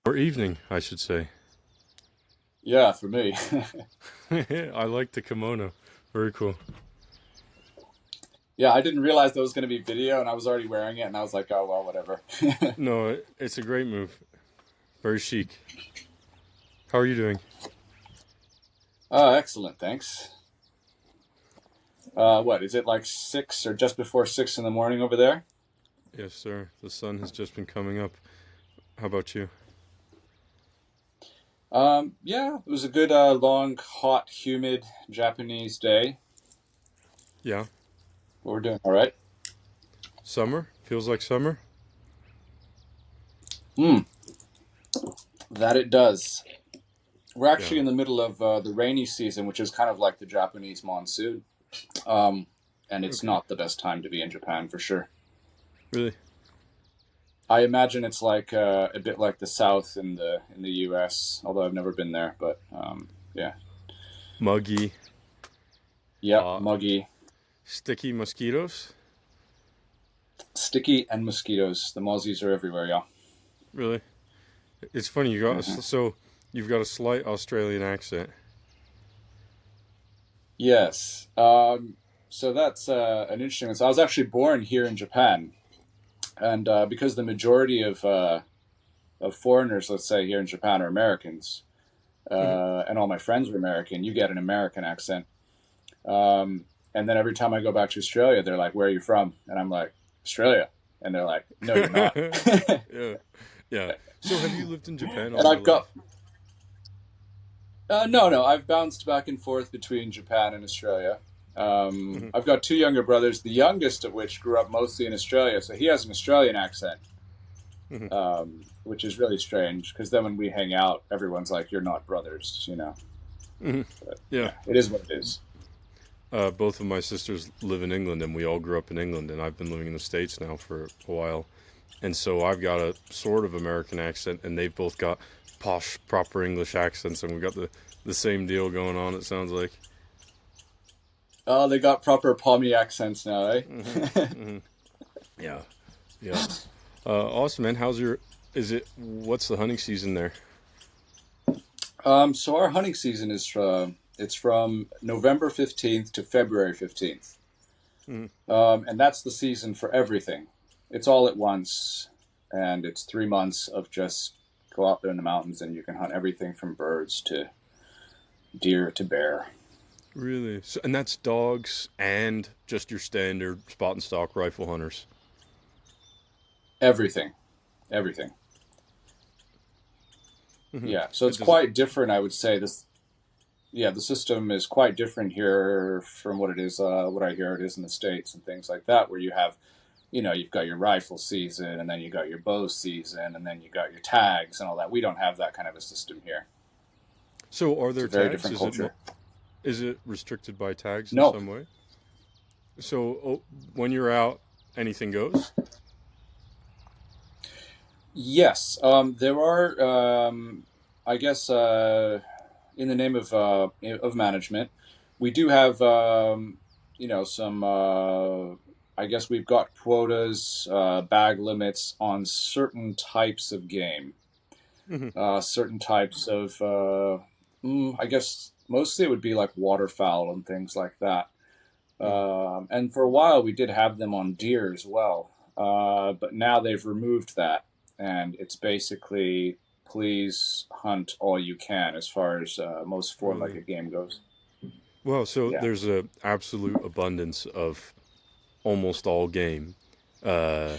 Or evening, I should say. Yeah, for me. I like the kimono. Very cool. Yeah, I didn't realize there was going to be video, and I was already wearing it, and I was like, oh well, whatever. No, it's a great move. Very chic. How are you doing? Oh, excellent, thanks. What is it like 6 or just before 6 in the morning over there? Yes, sir. The sun has just been coming up. How about you? Yeah, it was a good, long, hot, humid Japanese day. Yeah. But we're doing all right. Summer? Feels like summer? Hmm, that it does. We're Yeah. actually in the middle of the rainy season, which is kind of like the Japanese monsoon. Um, and it's Okay. not the best time to be in Japan for sure. Really? I imagine it's like a bit like the South in the U.S. Although I've never been there, but yeah, Muggy, yep, hot, muggy, sticky mosquitoes? sticky, and mosquitoes. The mozzies are everywhere, yeah. Really? It's funny, you got Hmm. so you've got a slight Australian accent. Yes. So that's an interesting one. So I was actually born here in Japan, and because the majority of foreigners, let's say here in Japan, are Americans, Mhm. and all my friends are American, you get an American accent. And then every time I go back to Australia, they're like, "Where are you from?" And I'm like, "Australia," and they're like, "No, you're not." Yeah. Yeah. So have you lived in Japan And all your I've got life? no, I've bounced back and forth between Japan and Australia. Hmm. I've got two younger brothers, the youngest of which grew up mostly in Australia, so he has an Australian accent, Hmm. which is really strange because then when we hang out, everyone's like, "You're not brothers." Hmm. But Yeah. yeah, it is what it is. Both of my sisters live in England, and we all grew up in England, and I've been living in the States now for a while. And so I've got a sort of American accent, and they've both got posh, proper English accents, and we've got the same deal going on, it sounds like. Oh, they got proper Pommy accents now, eh? Hmm. Hmm. Yeah. Yeah. Awesome, man. What's the hunting season there? So our hunting season is it's from November 15th to February 15th. Hmm. And that's the season for everything. It's all at once, and it's 3 months of just go out there in the mountains and you can hunt everything from birds to deer to bear. Really? So, and that's dogs and just your standard spot and stalk rifle hunters. Everything, everything. Hmm. Yeah, so it's It does. quite different, I would say. Yeah, the system is quite different here from what it is, what I hear it is in the States and things like that, where you've got your rifle season, and then you got your bow season, and then you got your tags and all that. We don't have that kind of a system here. So, are It's there a very tags? different culture. Is it restricted by tags in No, some way? So, when you're out, anything goes. yes, there are. I guess in the name of management, we do have some. I guess we've got quotas, bag limits on certain types of game, Hmm. certain types of. I guess mostly it would be like waterfowl and things like that. Hmm. And for a while, we did have them on deer as well. But now they've removed that. And it's basically please hunt all you can as far as most four Really? legged game goes. Well, so Yeah. there's a absolute abundance of almost all game. Uh,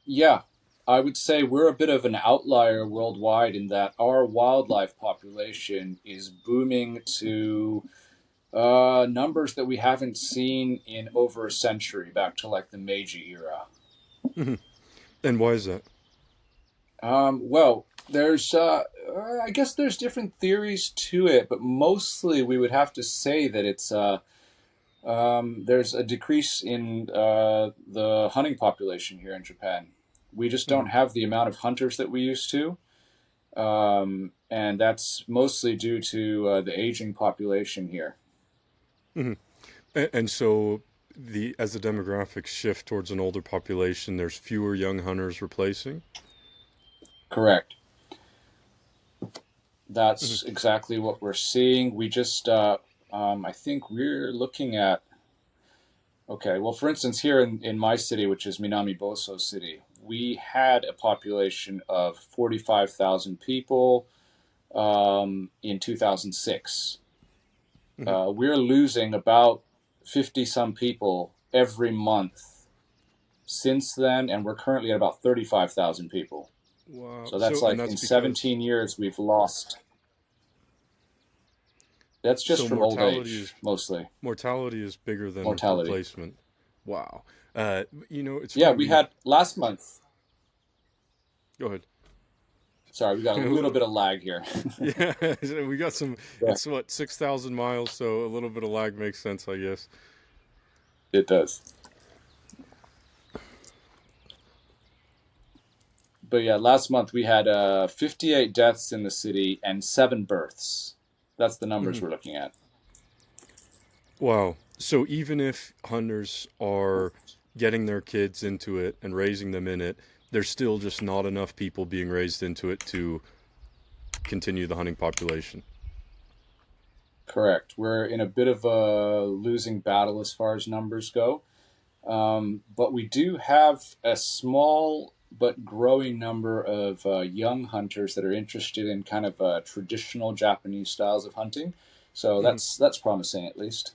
Yeah. I would say we're a bit of an outlier worldwide in that our wildlife population is booming to numbers that we haven't seen in over a century, back to like the Meiji era. mhm. And why is that? Well, I guess there's different theories to it, but mostly we would have to say that there's a decrease in the hunting population here in Japan. We just Hmm. don't have the amount of hunters that we used to, and that's mostly due to the aging population here. Hmm. And so as the demographics shift towards an older population, there's fewer young hunters replacing. Correct. Mhm. That's exactly what we're seeing. I think we're looking at, okay, well, for instance, here in my city, which is Minami Boso City, we had a population of 45,000 people in 2006. Mhm. We're losing about 50 some people every month since then, and we're currently at about 35,000 people. Wow. So that's So, and like that's in because 17 years, we've lost. That's just so from old age, mostly. mortality is bigger than Mortality. replacement. Wow. It's Yeah, funny. we had last month. Go ahead. Sorry, we got a little bit of lag here. Yeah, so we got some. Yeah, It's what 6,000 miles, so a little bit of lag makes sense, I guess. it does. But yeah, last month we had 58 deaths in the city and 7 births. That's the numbers Hmm. we're looking at. Wow. So even if hunters are getting their kids into it and raising them in it, there's still just not enough people being raised into it to continue the hunting population. Correct. We're in a bit of a losing battle as far as numbers go. But we do have a small but growing number of young hunters that are interested in kind of traditional Japanese styles of hunting. So Hmm. that's promising at least.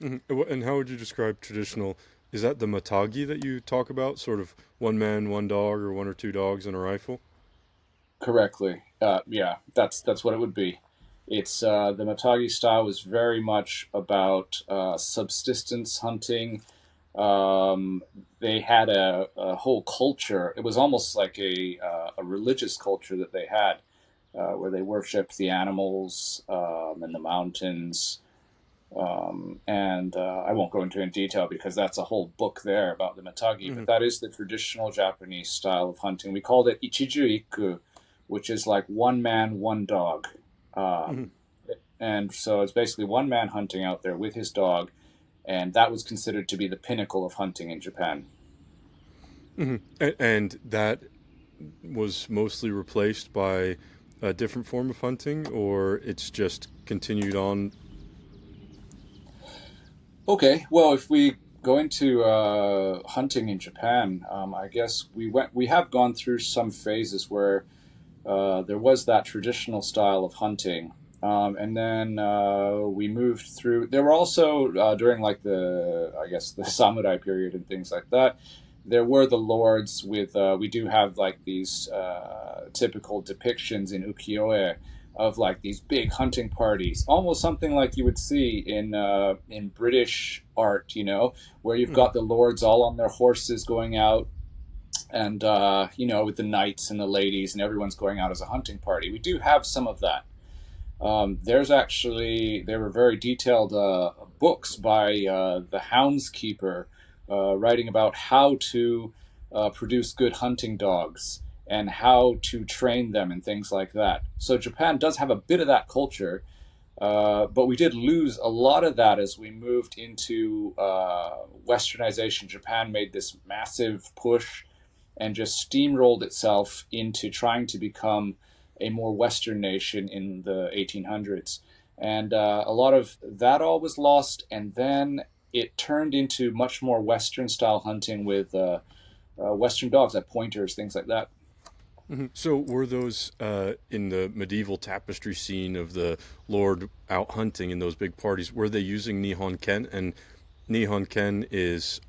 Hmm. And how would you describe traditional? Is that the matagi that you talk about? Sort of one man, one dog, or one or two dogs and a rifle? Correctly. Yeah, that's what it would be. It's the Matagi style was very much about subsistence hunting. They had a whole culture. It was almost like a religious culture that they had, where they worshipped the animals and the mountains. And I won't go into it in detail because that's a whole book there about the Matagi. Hmm. But that is the traditional Japanese style of hunting. We called it Ichiju, which is like one man, one dog. Hmm. Um, and so it's basically one man hunting out there with his dog, and that was considered to be the pinnacle of hunting in Japan. Hmm. And that was mostly replaced by a different form of hunting, or it's just continued on. Okay, well, if we go into hunting in Japan, I guess we have gone through some phases where there was that traditional style of hunting. And then we moved through. There were also during like I guess the samurai period and things like that. There were the lords with. We do have like these typical depictions in ukiyo-e of like these big hunting parties, almost something like you would see in British art. Where you've Mhm. got the lords all on their horses going out and with the knights and the ladies and everyone's going out as a hunting party. We do have some of that. There were very detailed books by the houndskeeper writing about how to produce good hunting dogs and how to train them and things like that. So Japan does have a bit of that culture, but we did lose a lot of that as we moved into westernization. Japan made this massive push and just steamrolled itself into trying to become a more Western nation in the 1800s. And a lot of that all was lost. And then it turned into much more Western style hunting with Western dogs, like pointers, things like that. Mhm. So were those in the medieval tapestry scene of the Lord out hunting in those big parties? Were they using Nihon Ken? And Nihon Ken is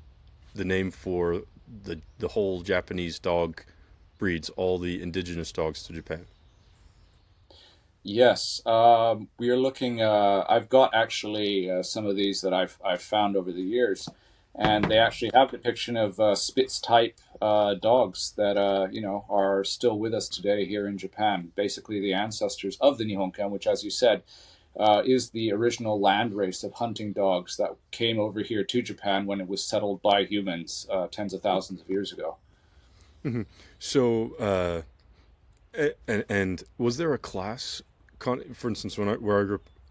the name for the whole Japanese dog breeds, all the indigenous dogs to Japan. Yes, we are looking. I've got actually some of these that I've found over the years, and they actually have depiction of Spitz type dogs that are still with us today here in Japan. Basically, the ancestors of the Nihon Ken, which, as you said, is the original land race of hunting dogs that came over here to Japan when it was settled by humans tens of thousands of years ago. Hmm. So, and was there a class? For instance, where I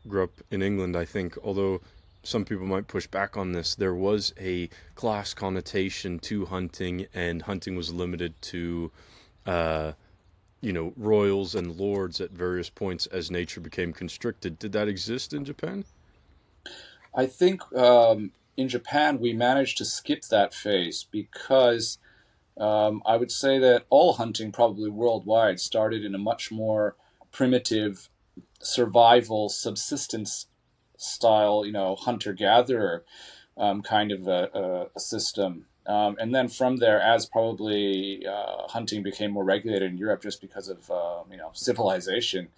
grew up in England, I think, although some people might push back on this, there was a class connotation to hunting, and hunting was limited to royals and lords at various points as nature became constricted. Did that exist in Japan? I think in Japan we managed to skip that phase because I would say that all hunting, probably worldwide, started in a much more primitive survival subsistence style, hunter gatherer kind of a system. And then from there, as probably hunting became more regulated in Europe, just because of civilization,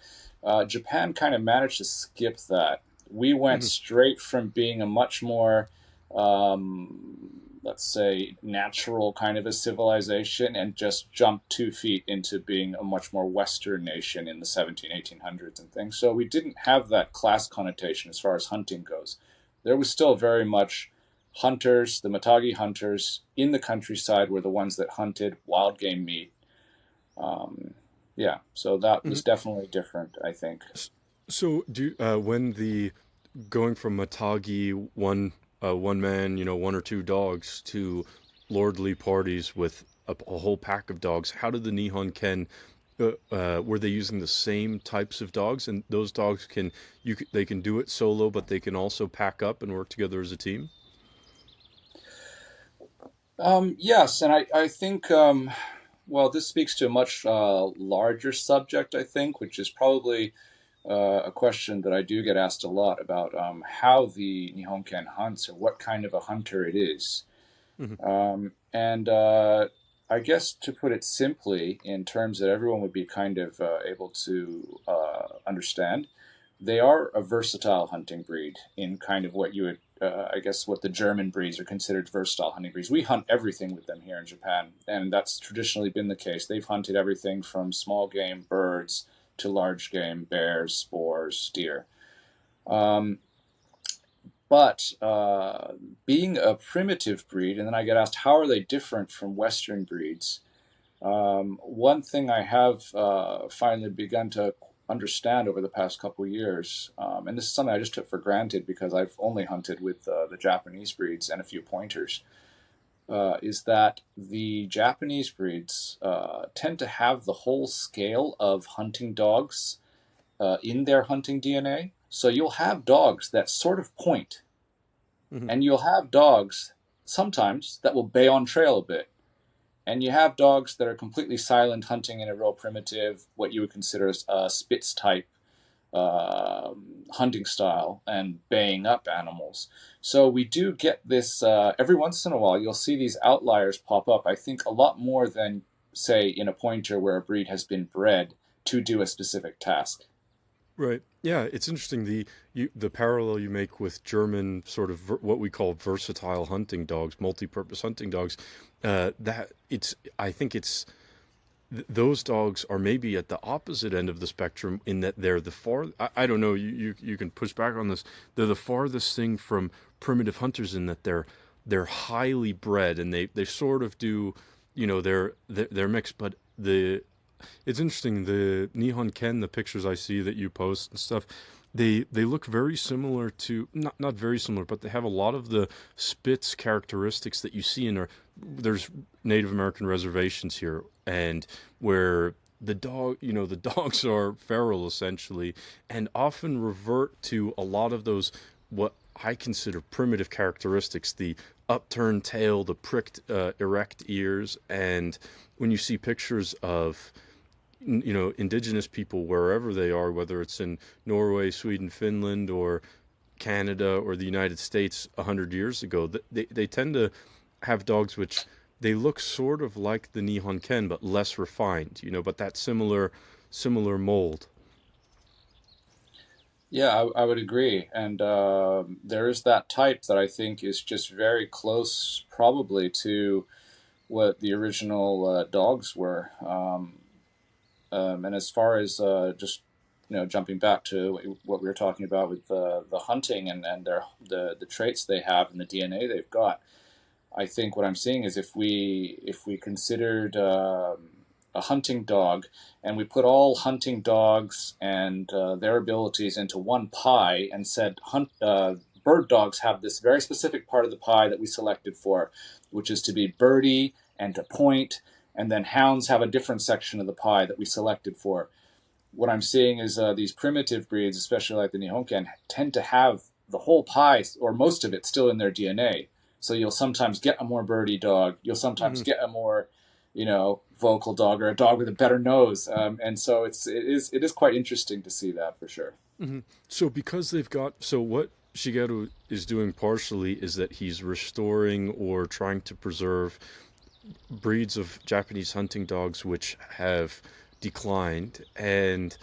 Japan kind of managed to skip that. We went Hmm. straight from being a much more, let's say, natural kind of a civilization, and just jumped 2 feet into being a much more Western nation in the 1800s and things. So we didn't have that class connotation as far as hunting goes. There was still very much hunters, the Matagi hunters in the countryside were the ones that hunted wild game meat. Yeah, so that Hmm. was definitely different, I think. So, when the going from Matagi one man, one or two dogs to lordly parties with a whole pack of dogs, how did the Nihon Ken were they using the same types of dogs, and those dogs they can do it solo, but they can also pack up and work together as a team? Yes, and I think, well, this speaks to a much larger subject, I think, which is probably a question that I do get asked a lot about how the Nihon Ken hunts or what kind of a hunter it is. Hmm. And I guess to put it simply, in terms that everyone would be kind of able to understand, they are a versatile hunting breed in kind of what you would, I guess, what the German breeds are considered versatile hunting breeds. We hunt everything with them here in Japan, and that's traditionally been the case. They've hunted everything from small game birds to large game bears, spores, deer. Um, but being a primitive breed, and then I get asked, how are they different from Western breeds? One thing I have finally begun to understand over the past couple of years, and this is something I just took for granted because I've only hunted with the Japanese breeds and a few pointers, is that the Japanese breeds tend to have the whole scale of hunting dogs in their hunting DNA. So you'll have dogs that sort of point, Hmm. and you'll have dogs sometimes that will bay on trail a bit. And you have dogs that are completely silent, hunting in a real primitive, what you would consider a Spitz type hunting style and baying up animals. So we do get this every once in a while. You'll see these outliers pop up. I think a lot more than, say, in a pointer where a breed has been bred to do a specific task. Right. Yeah, it's interesting the parallel you make with German sort of what we call versatile hunting dogs, multi-purpose hunting dogs. That it's I think it's those dogs are maybe at the opposite end of the spectrum in that they're the far. I don't know. You can push back on this. They're the farthest thing from primitive hunters in that they're highly bred and they sort of do. They're mixed, but the it's interesting. The Nihon Ken, the pictures I see that you post and stuff, they look very similar to not very similar, but they have a lot of the Spitz characteristics that you see in our. There's Native American reservations here, and where the dogs are feral essentially, and often revert to a lot of those what I consider primitive characteristics: the upturned tail, the pricked, erect ears, and when you see pictures of indigenous people wherever they are, whether it's in Norway, Sweden, Finland, or Canada or the United States 100 years ago, they tend to have dogs which they look sort of like the Nihon Ken but less refined, but that similar mold. Yeah, I would agree. And there is that type that I think is just very close, probably, to what the original dogs were. And as far as just jumping back to what we were talking about with the hunting and the traits they have and the DNA they've got, I think what I'm seeing is if we considered a hunting dog and we put all hunting dogs and their abilities into one pie and said bird dogs have this very specific part of the pie that we selected for, which is to be birdie and to point and then hounds have a different section of the pie that we selected for. What I'm seeing is these primitive breeds, especially like the Nihon Ken, tend to have the whole pie or most of it still in their DNA. So you'll sometimes get a more birdy dog. You'll sometimes Hmm. get a more, vocal dog or a dog with a better nose. And so it is quite interesting to see that for sure. Hmm. So because they've got, so what Shigeru is doing partially is that he's restoring or trying to preserve breeds of Japanese hunting dogs which have declined, and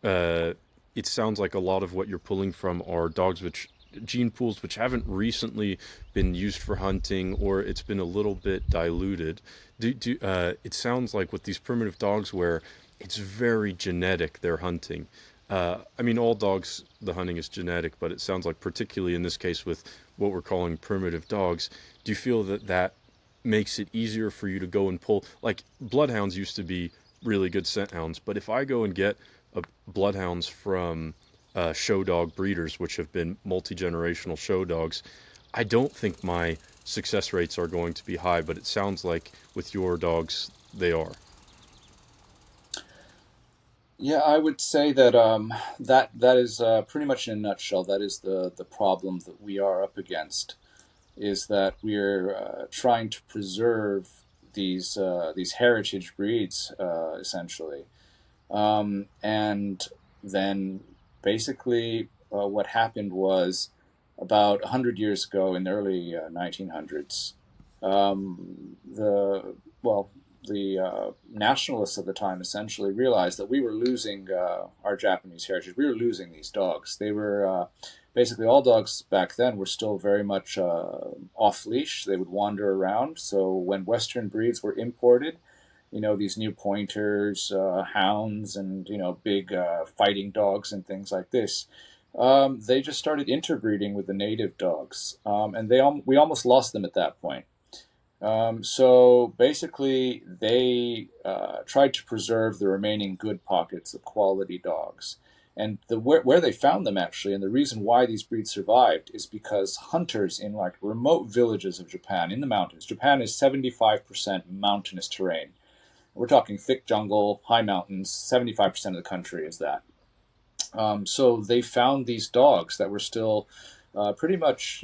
uh, it sounds like a lot of what you're pulling from are dogs which gene pools which haven't recently been used for hunting, or it's been a little bit diluted. It sounds like with these primitive dogs where it's very genetic, their hunting. I mean, all dogs, the hunting is genetic, but it sounds like particularly in this case with what we're calling primitive dogs, do you feel that that makes it easier for you to go and pull, like bloodhounds used to be really good scent hounds, but if I go and get bloodhounds from show dog breeders which have been multi-generational show dogs, I don't think my success rates are going to be high, but it sounds like with your dogs they are. Yeah, I would say that that is pretty much in a nutshell. That is the problem that we are up against, is that we're trying to preserve these heritage breeds essentially, and then basically what happened was about 100 years ago in the early 1900s, the well the nationalists of the time essentially realized that we were losing our Japanese heritage. We were losing these dogs. They were basically all dogs back then were still very much off leash. They would wander around. So when Western breeds were imported, these new pointers, hounds, and big fighting dogs and things like this. They just started interbreeding with the native dogs, and we almost lost them at that point. So basically, they tried to preserve the remaining good pockets of quality dogs. And where they found them actually, and the reason why these breeds survived is because hunters in like remote villages of Japan, in the mountains. Japan is 75% mountainous terrain. We're talking thick jungle, high mountains. 75% of the country is that. So they found these dogs that were still pretty much,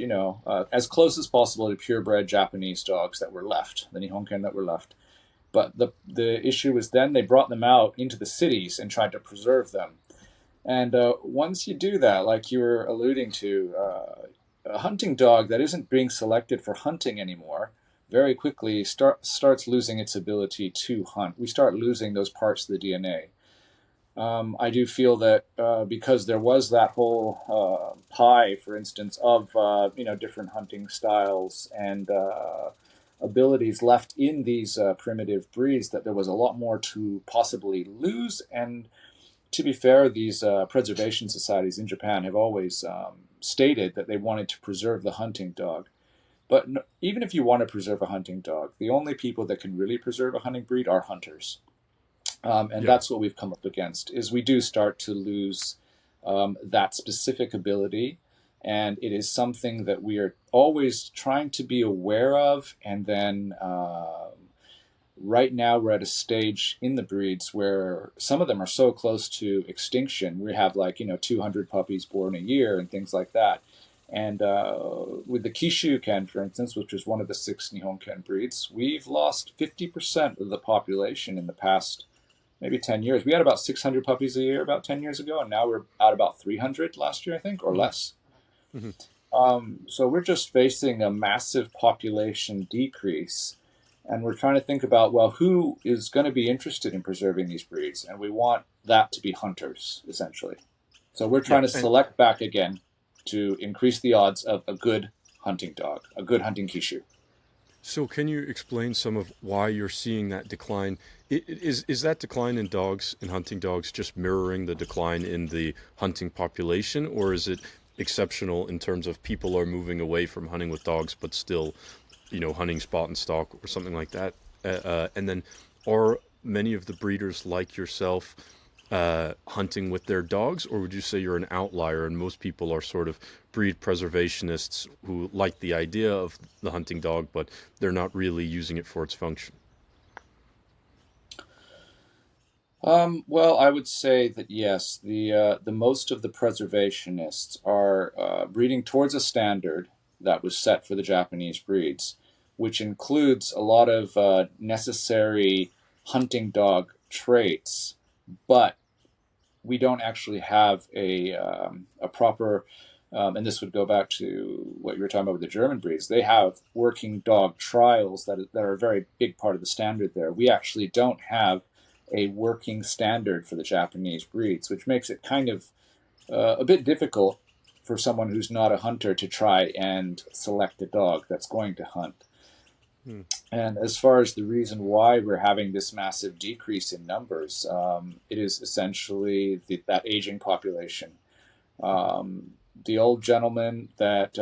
as close as possible to purebred Japanese dogs that were left, the Nihonken that were left. But the issue was then they brought them out into the cities and tried to preserve them. And once you do that, like you were alluding to, a hunting dog that isn't being selected for hunting anymore very quickly starts losing its ability to hunt. We start losing those parts of the DNA. I do feel that because there was that whole pie, for instance, of different hunting styles and abilities left in these primitive breeds, that there was a lot more to possibly lose. And to be fair, these preservation societies in Japan have always stated that they wanted to preserve the hunting dog. But even if you want to preserve a hunting dog, the only people that can really preserve a hunting breed are hunters. And Yeah. that's what we've come up against, is we do start to lose that specific ability. And it is something that we are always trying to be aware of. And then right now we're at a stage in the breeds where some of them are so close to extinction. We have 200 puppies born a year and things like that. And with the Kishu Ken, for instance, which is one of the 6 Nihon Ken breeds, we've lost 50% of the population in the past maybe 10 years. We had about 600 puppies a year about 10 years ago, and now we're at about 300 last year, I think, or Hmm. less. Hmm. So we're just facing a massive population decrease, and we're trying to think about, well, who is going to be interested in preserving these breeds? And we want that to be hunters, essentially. So we're Yeah. trying to And select back again to increase the odds of a good hunting dog, a good hunting Kishu. so, can you explain some of why you're seeing that decline? Is that decline in dogs, in hunting dogs, just mirroring the decline in the hunting population, or is it exceptional in terms of people are moving away from hunting with dogs, but still, hunting spot and stalk or something like that? And then, are many of the breeders like yourself hunting with their dogs, or would you say you're an outlier and most people are sort of breed preservationists who like the idea of the hunting dog, but they're not really using it for its function? Well, I would say that yes, the most of the preservationists are breeding towards a standard that was set for the Japanese breeds, which includes a lot of necessary hunting dog traits, but we don't actually have a proper, and this would go back to what you were talking about with the German breeds. They have working dog trials that are a very big part of the standard there. We actually don't have a working standard for the Japanese breeds, which makes it kind of a bit difficult for someone who's not a hunter to try and select a dog that's going to hunt. Hmm. And as far as the reason why we're having this massive decrease in numbers, it is essentially that aging population. The old gentleman that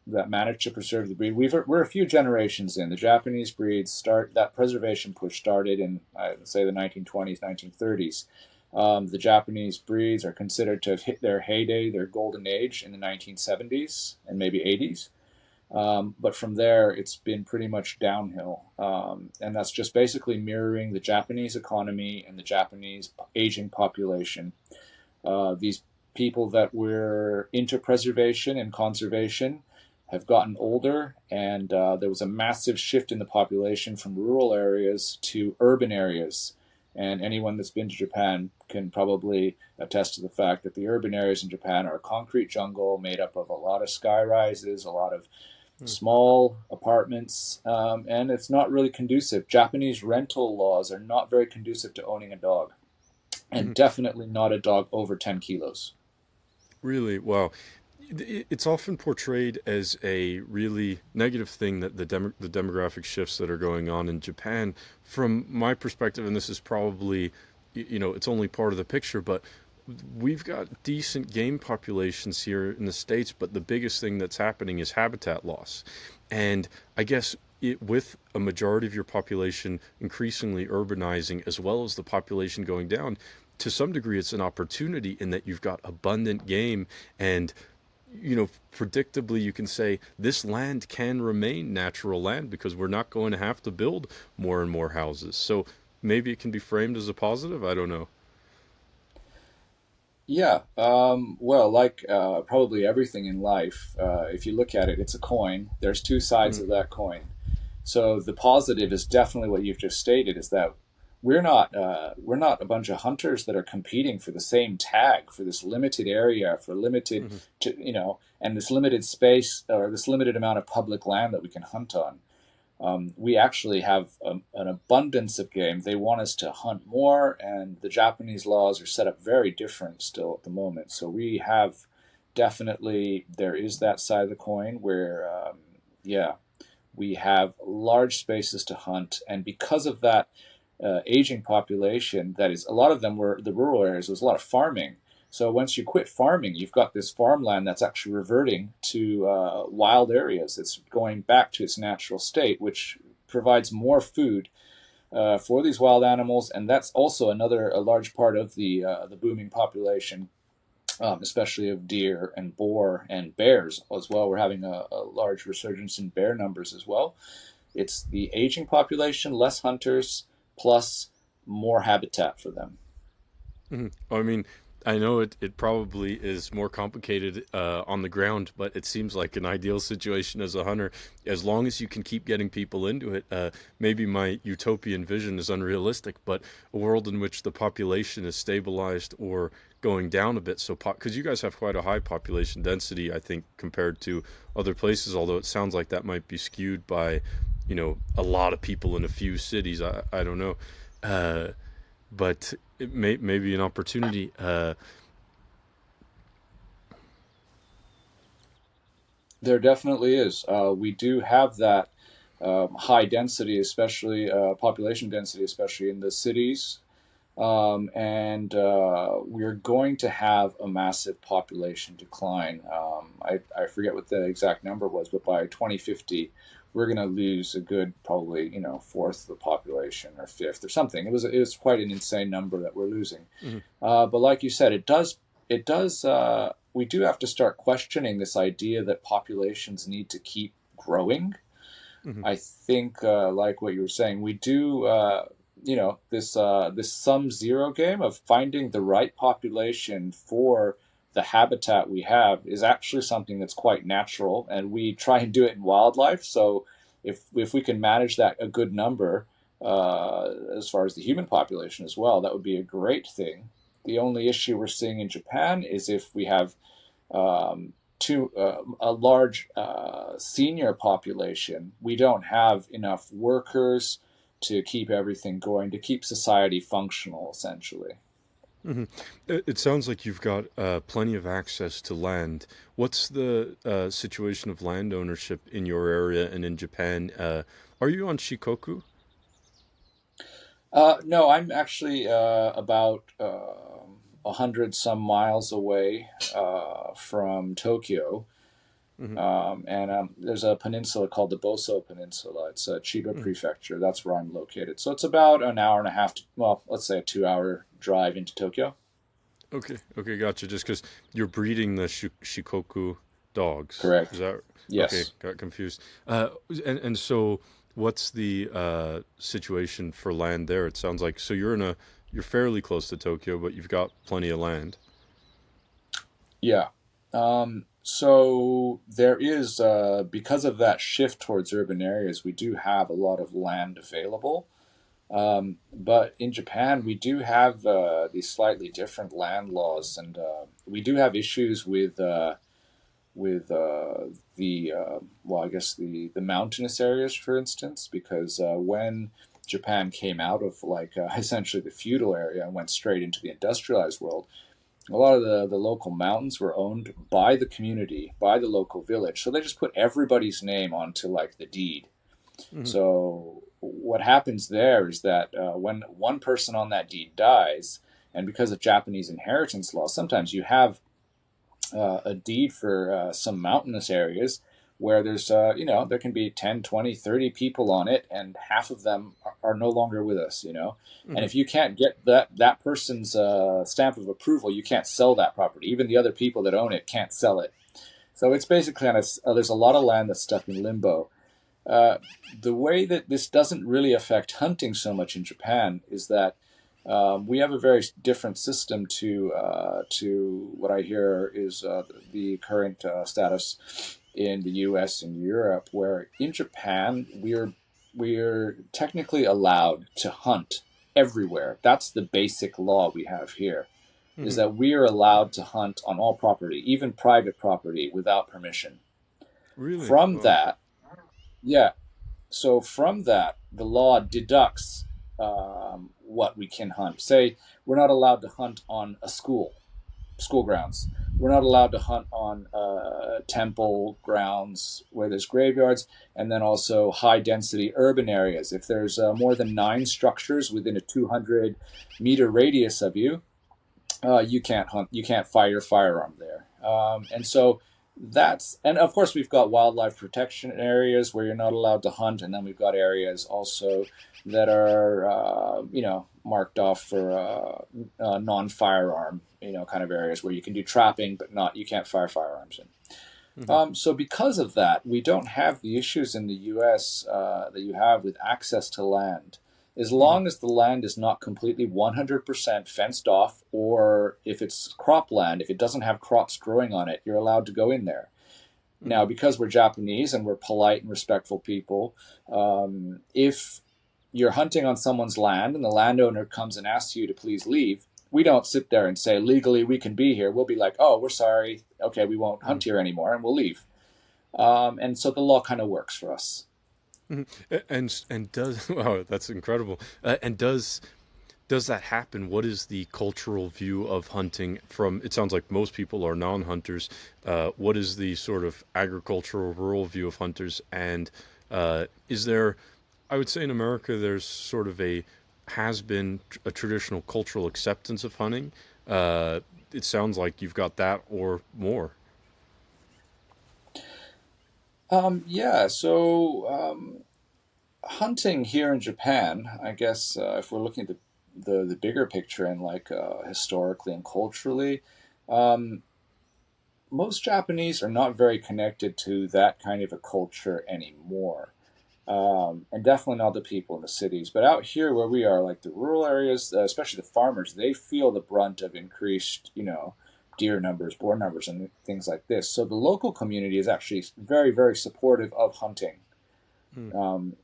that managed to preserve the breed. We're a few generations in. The Japanese breeds start that preservation push started in I would say the 1920s, 1930s. The Japanese breeds are considered to have hit their heyday, their golden age in the 1970s and maybe 80s. But from there, it's been pretty much downhill. And that's just basically mirroring the Japanese economy and the Japanese aging population. These people that were into preservation and conservation have gotten older, and there was a massive shift in the population from rural areas to urban areas. And anyone that's been to Japan can probably attest to the fact that the urban areas in Japan are a concrete jungle made up of a lot of sky rises, a lot of Hmm. small apartments, and it's not really conducive. Japanese rental laws are not very conducive to owning a dog, and Mhm. definitely not a dog over 10 kilos. Really? Wow. It's often portrayed as a really negative thing that the demographic shifts that are going on in Japan. From my perspective, and this is probably, it's only part of the picture, but we've got decent game populations here in the States, but the biggest thing that's happening is habitat loss. And I guess with a majority of your population increasingly urbanizing, as well as the population going down, to some degree, it's an opportunity in that you've got abundant game and predictably you can say this land can remain natural land because we're not going to have to build more and more houses. So maybe it can be framed as a positive. I don't know. Yeah, well, like probably everything in life, if you look at it, it's a coin. There's two sides Mm, of that coin. So the positive is definitely what you've just stated: is that we're not a bunch of hunters that are competing for the same tag for this limited area for limited mm, and this limited space or this limited amount of public land that we can hunt on. We actually have an abundance of game. They want us to hunt more, and the Japanese laws are set up very different still at the moment. So we have definitely there is that side of the coin where yeah, we have large spaces to hunt, and because of that aging population, that is a lot of them were the rural areas. There was a lot of farming. So once you quit farming, you've got this farmland that's actually reverting to wild areas. It's going back to its natural state, which provides more food for these wild animals, and that's also another a large part of the booming population, especially of deer and boar and bears as well. We're having a large resurgence in bear numbers as well. It's the aging population, less hunters, plus more habitat for them. mm. I mean, I know it probably is more complicated on the ground, but it seems like an ideal situation as a hunter. As long as you can keep getting people into it, maybe my utopian vision is unrealistic, but a world in which the population is stabilized or going down a bit. So, because you guys have quite a high population density, I think, compared to other places, although it sounds like that might be skewed by, a lot of people in a few cities. I don't know. Uh, but it may be an opportunity. There definitely is. We do have that high density, especially population density, especially in the cities. And we're going to have a massive population decline. I forget what the exact number was, but by 2050, we're going to lose a good probably fourth of the population or fifth or something. It was quite an insane number that we're losing. Mhm, But like you said, it does. We do have to start questioning this idea that populations need to keep growing. mhm, I think, like what you were saying, we do. this sum zero game of finding the right population for the habitat we have is actually something that's quite natural, and we try and do it in wildlife. So if we can manage that a good number, as far as the human population as well, that would be a great thing. The only issue we're seeing in Japan is if we have a large senior population, we don't have enough workers to keep everything going, to keep society functional, essentially. Hmm. It sounds like you've got plenty of access to land. What's the situation of land ownership in your area and in Japan? Are you on Shikoku? No, I'm actually about 100 some miles away from Tokyo. Hmm. And there's a peninsula called the Boso Peninsula. It's a Chiba Hmm. Prefecture. That's where I'm located. So it's about an hour and a half, well, let's say a 2 hour drive into Tokyo. Okay, okay, gotcha. Just because you're breeding the Shikoku dogs, is Correct. that okay? Yes. Got confused. And so, what's the situation for land there? It sounds like so you're fairly close to Tokyo, but you've got plenty of land. Yeah. So there is, because of that shift towards urban areas, we do have a lot of land available. But in Japan, we do have these slightly different land laws, and we do have issues with the well, I guess the mountainous areas, for instance, because when Japan came out of like essentially the feudal area and went straight into the industrialized world, a lot of the local mountains were owned by the community, by the local village. So they just put everybody's name onto like the deed. Hmm. So what happens there is that when one person on that deed dies, and because of Japanese inheritance law, sometimes you have a deed for some mountainous areas where there's there can be 10, 20, 30 people on it, and half of them are no longer with us. And Hmm. if you can't get that person's stamp of approval, you can't sell that property. Even the other people that own it can't sell it. So it's basically there's a lot of land that's stuck in limbo. uh, the way that this doesn't really affect hunting so much in Japan is that we have a very different system to what I hear is the current status in the U.S. and Europe, where in Japan we're technically allowed to hunt everywhere. That's the basic law we have here. Is Hmm. that we are allowed to hunt on all property, even private property, without permission. Really? From Wow. that, yeah, so from that, the law deducts what we can hunt. Say we're not allowed to hunt on a school grounds. We're not allowed to hunt on temple grounds where there's graveyards, and then also high density urban areas. If there's more than 9 structures within a 200-meter radius of you, you can't hunt, you can't fire your firearm there. And so and of course, we've got wildlife protection areas where you're not allowed to hunt. And then we've got areas also that are, marked off for non firearm, kind of areas where you can do trapping, but you can't fire firearms in. Hmm. So because of that, we don't have the issues in the U.S. That you have with access to land. As Hmm. long as the land is not completely 100% fenced off, or if it's cropland, if it doesn't have crops growing on it, you're allowed to go in there. Hmm. Now, because we're Japanese and we're polite and respectful people, if you're hunting on someone's land and the landowner comes and asks you to please leave, we don't sit there and say, legally, we can be here. We'll be like, oh, we're sorry. Okay, we won't Hmm. hunt here anymore, and we'll leave. And so the law kind of works for us. Hmm. And does wow, that's incredible. And does that happen? What is the cultural view of hunting from? It sounds like most people are non-hunters. What is the sort of agricultural rural view of hunters? And is there? I would say in America, there's sort of has been a traditional cultural acceptance of hunting. It sounds like you've got that or more. Yeah, so hunting here in Japan, I guess if we're looking at the bigger picture and like historically and culturally, um, most Japanese are not very connected to that kind of a culture anymore. And definitely not the people in the cities. But out here where we are, like the rural areas, especially the farmers, they feel the brunt of increased, deer numbers, boar numbers, and things like this. So the local community is actually very, very supportive of hunting. Mm. Um,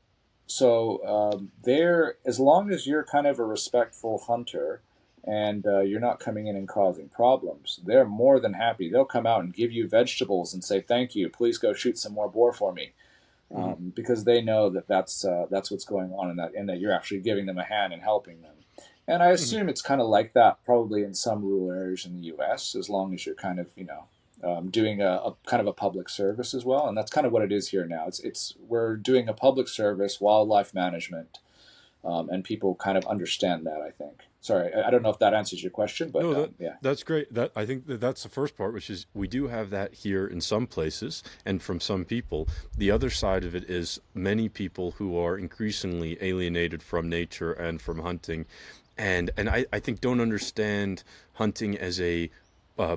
there, as long as you're kind of a respectful hunter and you're not coming in and causing problems, they're more than happy. They'll come out and give you vegetables and say, "Thank you. Please go shoot some more boar for me," Hmm. because they know that that's what's going on, and that you're actually giving them a hand and helping them. And I Hmm. assume it's kind of like that probably in some rural areas in the U.S. as long as you're kind of doing a kind of a public service as well, and that's kind of what it is here now. It's we're doing a public service, wildlife management, and people kind of understand that. I think. Sorry, I don't know if that answers your question, but No, that yeah. that's great. That I think that's the first part, which is we do have that here in some places and from some people. The other side of it is many people who are increasingly alienated from nature and from hunting, and I think don't understand hunting as uh,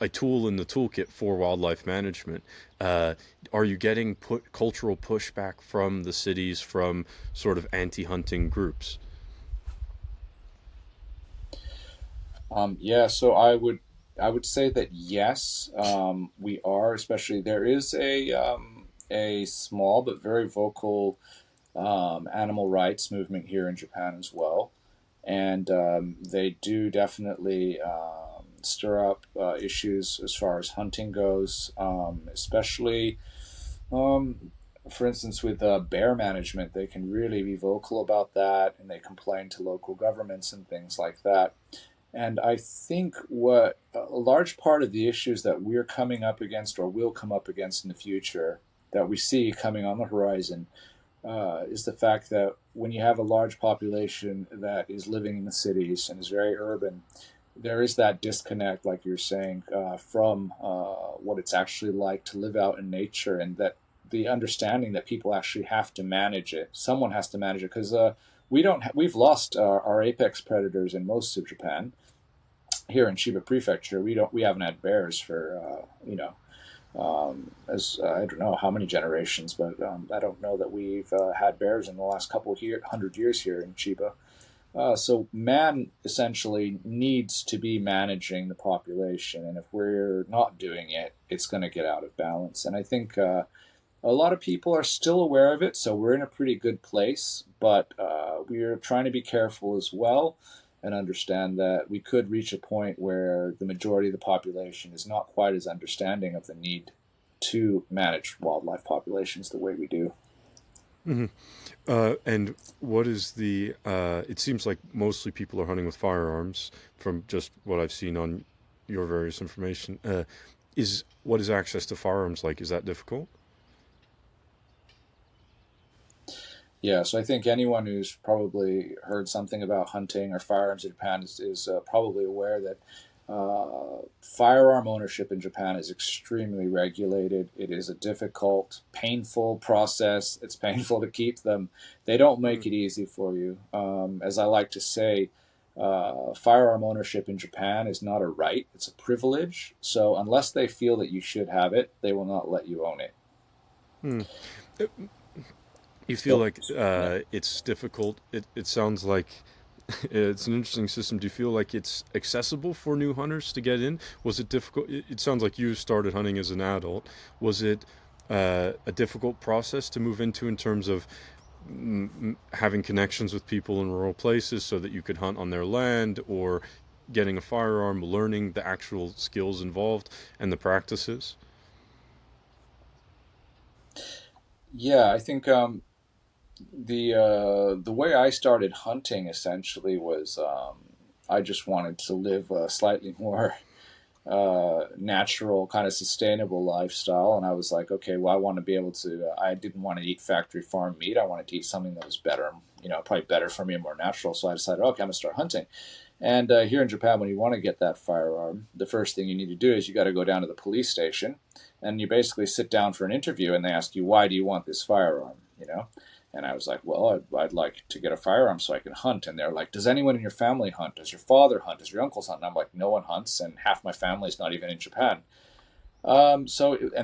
a tool in the toolkit for wildlife management. Are you getting cultural pushback from the cities from sort of anti-hunting groups? Yeah, so I would say that yes, we are. Especially there is a small but very vocal animal rights movement here in Japan as well, and they do definitely stir up issues as far as hunting goes, especially. Um, for instance, with bear management, they can really be vocal about that, and they complain to local governments and things like that. And I think what a large part of the issues that we're coming up against or will come up against in the future that we see coming on the horizon is the fact that when you have a large population that is living in the cities and is very urban, there is that disconnect, like you're saying, from what it's actually like to live out in nature, and that the understanding that people actually have to manage it. Someone has to manage it because we've lost our apex predators in most of Japan. Here in Chiba Prefecture, we haven't had bears for as I don't know how many generations, but I don't know that we've had bears in the last couple of 100 years here in Chiba. So man essentially needs to be managing the population, and if we're not doing it, it's going to get out of balance. And I think a lot of people are still aware of it, so we're in a pretty good place. But we're trying to be careful as well, and understand that we could reach a point where the majority of the population is not quite as understanding of the need to manage wildlife populations the way we do. Hmm. And what is the? It seems like mostly people are hunting with firearms, from just what I've seen on your various information. Is what is access to firearms like? Is that difficult? Yeah, so I think anyone who's probably heard something about hunting or firearms in Japan is probably aware that firearm ownership in Japan is extremely regulated. It is a difficult, painful process. It's painful to keep them. They don't Mm. make it easy for you. As I like to say, firearm ownership in Japan is not a right, it's a privilege. So unless they feel that you should have it, they will not let you own it. Hmm. Uh, You feel So, like yeah. it's difficult. It sounds like it's an interesting system. Do you feel like it's accessible for new hunters to get in? Was it difficult? It sounds like you started hunting as an adult. Was it a difficult process to move into in terms of having connections with people in rural places so that you could hunt on their land, or getting a firearm, learning the actual skills involved and the practices? Yeah, I think the way I started hunting essentially was I just wanted to live a slightly more natural, kind of sustainable lifestyle, and I was like, okay, well, I want to be able to. I didn't want to eat factory farm meat. I wanted to eat something that was better, probably better for me and more natural. So I decided, okay, I'm gonna start hunting. And here in Japan, when you want to get that firearm, the first thing you need to do is you got to go down to the police station, and you basically sit down for an interview, and they ask you, why do you want this firearm? And I was like, well, I'd like to get a firearm so I can hunt. And they're like, does anyone in your family hunt? Does your father hunt? Does your uncles hunt? And I'm like, no one hunts, and half my family is not even in Japan. And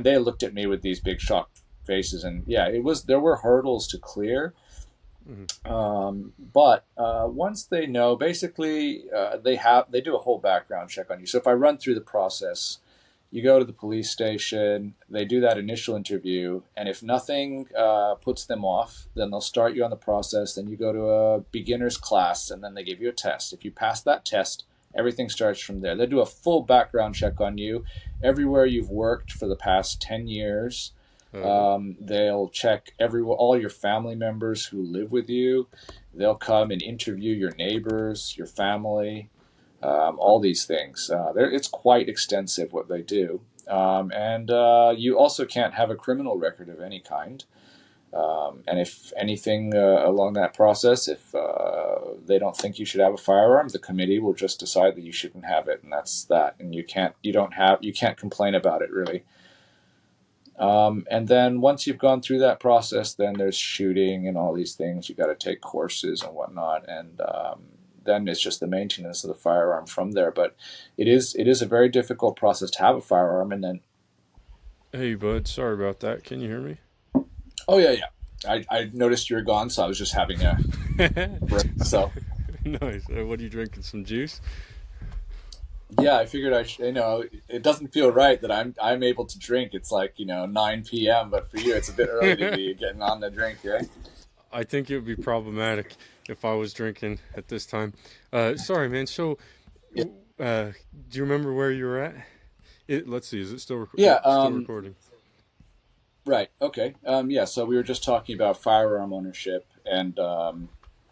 they looked at me with these big shocked faces, and yeah, it was there were hurdles to clear. Hmm. But once they know, basically, they do a whole background check on you. So if I run through the process, you go to the police station, they do that initial interview, and if nothing puts them off, then they'll start you on the process. Then you go to a beginner's class, and then they give you a test. If you pass that test, everything starts from there. They do a full background check on you, everywhere you've worked for the past 10 years. Uh, They'll check all your family members who live with you. They'll come and interview your neighbors, your family, all these things. It's quite extensive what they do. And you also can't have a criminal record of any kind. And if anything along that process, if they don't think you should have a firearm, the committee will just decide that you shouldn't have it, and that's that. And you can't complain about it really. And then once you've gone through that process, then there's shooting and all these things. You got to take courses and whatnot, and then it's just the maintenance of the firearm from there. But it is a very difficult process to have a firearm. And then, hey, bud, sorry about that. Can you hear me? oh yeah, yeah, I noticed you were gone, so I was just having a break. So Nice. What are you drinking? Some juice? yeah, I figured it doesn't feel right that I'm able to drink. It's like 9 p.m., but for you it's a bit early to be getting on the drink, right? I think it would be problematic if I was drinking at this time. Sorry, man. So, Yeah. do you remember where you were at? Let's see. Is it still Yeah. still recording? Right. Okay. Yeah. So we were just talking about firearm ownership and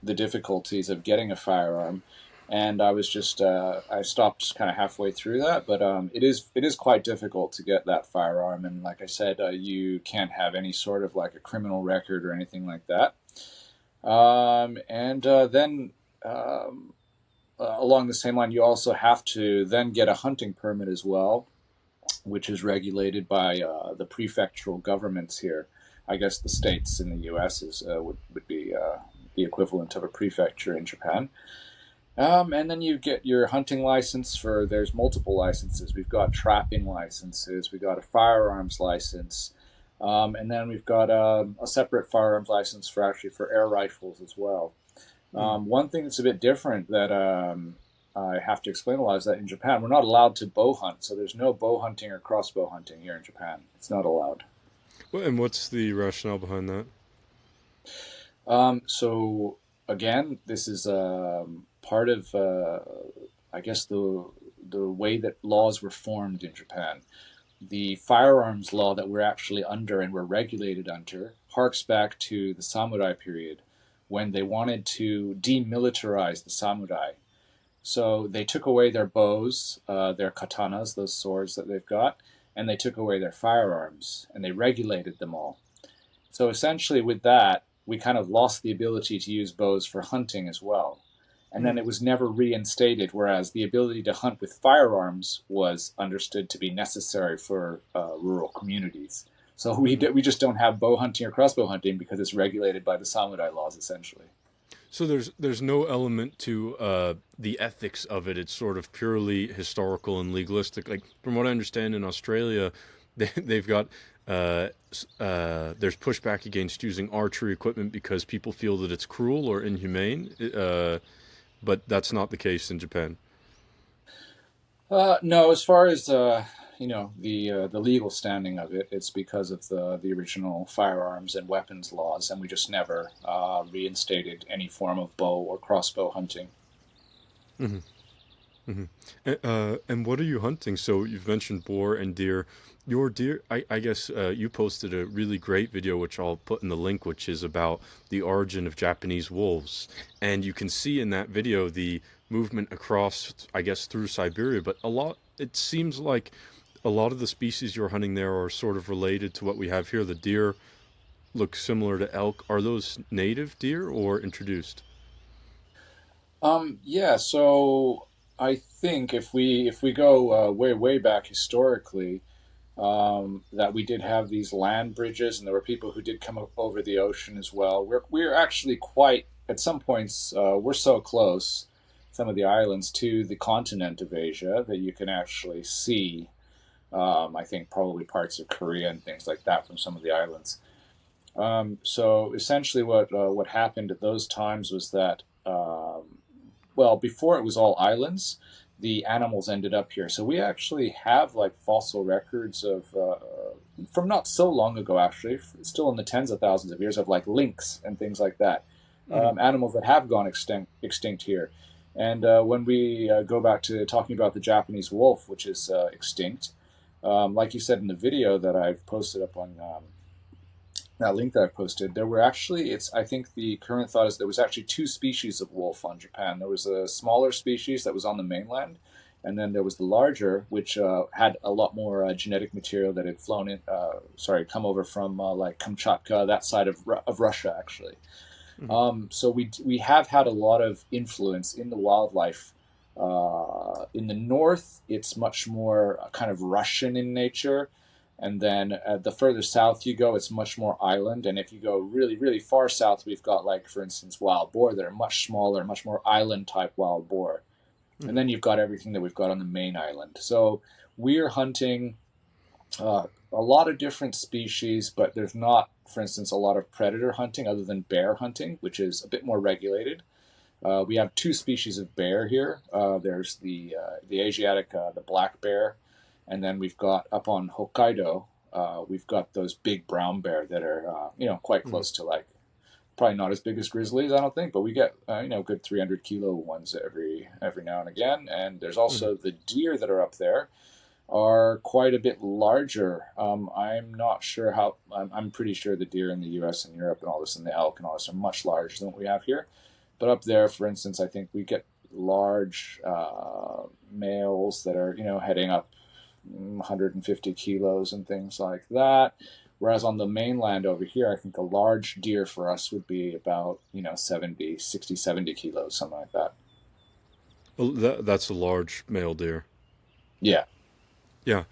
the difficulties of getting a firearm, and I was just I stopped kind of halfway through that, but it is quite difficult to get that firearm, and like I said, you can't have any sort of like a criminal record or anything like that. And then along the same line, you also have to then get a hunting permit as well, which is regulated by the prefectural governments here. I guess the states in the U.S. would be the equivalent of a prefecture in Japan. And then you get your hunting license there's multiple licenses. We've got trapping licenses, we've got a firearms license, and then we've got a separate firearms license for air rifles as well. Mm. One thing that's a bit different that I have to explain a lot is that in Japan we're not allowed to bow hunt, so there's no bow hunting or crossbow hunting here in Japan. It's not allowed. Well, and what's the rationale behind that? So again, this is part of I guess the way that laws were formed in Japan. The firearms law that we're actually under and we're regulated under harks back to the samurai period when they wanted to demilitarize the samurai. So they took away their bows, their katanas, those swords that they've got, and they took away their firearms and they regulated them all. So essentially, with that, we kind of lost the ability to use bows for hunting as well. And then Mm. it was never reinstated, whereas the ability to hunt with firearms was understood to be necessary for rural communities. So Hmm. we just don't have bow hunting or crossbow hunting because it's regulated by the samurai laws, essentially. So there's no element to the ethics of it. It's sort of purely historical and legalistic. Like from what I understand, in Australia, they've got there's pushback against using archery equipment because people feel that it's cruel or inhumane. But that's not the case in Japan. No, as far as the legal standing of it, it's because of the original firearms and weapons laws, and we just never reinstated any form of bow or crossbow hunting. Hmm. Hmm. And what are you hunting? So you've mentioned boar and deer. Your deer, I guess you posted a really great video, which I'll put in the link, which is about the origin of Japanese wolves. And you can see in that video the movement across, I guess, through Siberia. But it seems like a lot of the species you're hunting there are sort of related to what we have here. The deer look similar to elk. Are those native deer or introduced? Yeah, so I think if we go way back historically, that we did have these land bridges, and there were people who did come over the ocean as well. We're actually quite at some points we're so close, some of the islands to the continent of Asia that you can actually see I think probably parts of Korea and things like that from some of the islands. So essentially, what happened at those times was that well, before it was all islands, the animals ended up here. So we actually have like fossil records of from not so long ago, actually, still in the tens of thousands of years, of like lynx and things like that, Hmm. animals that have gone extinct here. And when we go back to talking about the Japanese wolf, which is extinct, like you said in the video that I've posted up on that link that I posted, there were actually, it's, I think the current thought is there was actually two species of wolf on Japan. There was a smaller species that was on the mainland, and then there was the larger, which had a lot more genetic material that had flown in, come over from like Kamchatka, that side of Russia, actually. Hmm. So we have had a lot of influence in the wildlife. In the north, it's much more kind of Russian in nature, and then the further south you go, it's much more island. And if you go really, really far south, we've got like, for instance, wild boar that are much smaller, much more island type wild boar. And Hmm. then you've got everything that we've got on the main island. So we're hunting a lot of different species, but there's not, for instance, a lot of predator hunting other than bear hunting, which is a bit more regulated. We have two species of bear here. There's the Asiatic, the black bear, and then we've got up on Hokkaido. We've got those big brown bear that are quite Hmm. close to like probably not as big as grizzlies, I don't think, but we get good 300 kilo ones every now and again. And there's Hmm. also the deer that are up there are quite a bit larger. I'm not sure how. I'm pretty sure the deer in the U.S. and Europe and all this, and the elk and all this, are much larger than what we have here. But up there, for instance, I think we get large males that are heading up 150 kilos and things like that. Whereas on the mainland over here, I think a large deer for us would be about 70, 60, 70 kilos, something like that. Well, that's a large male deer. Yeah, Yeah,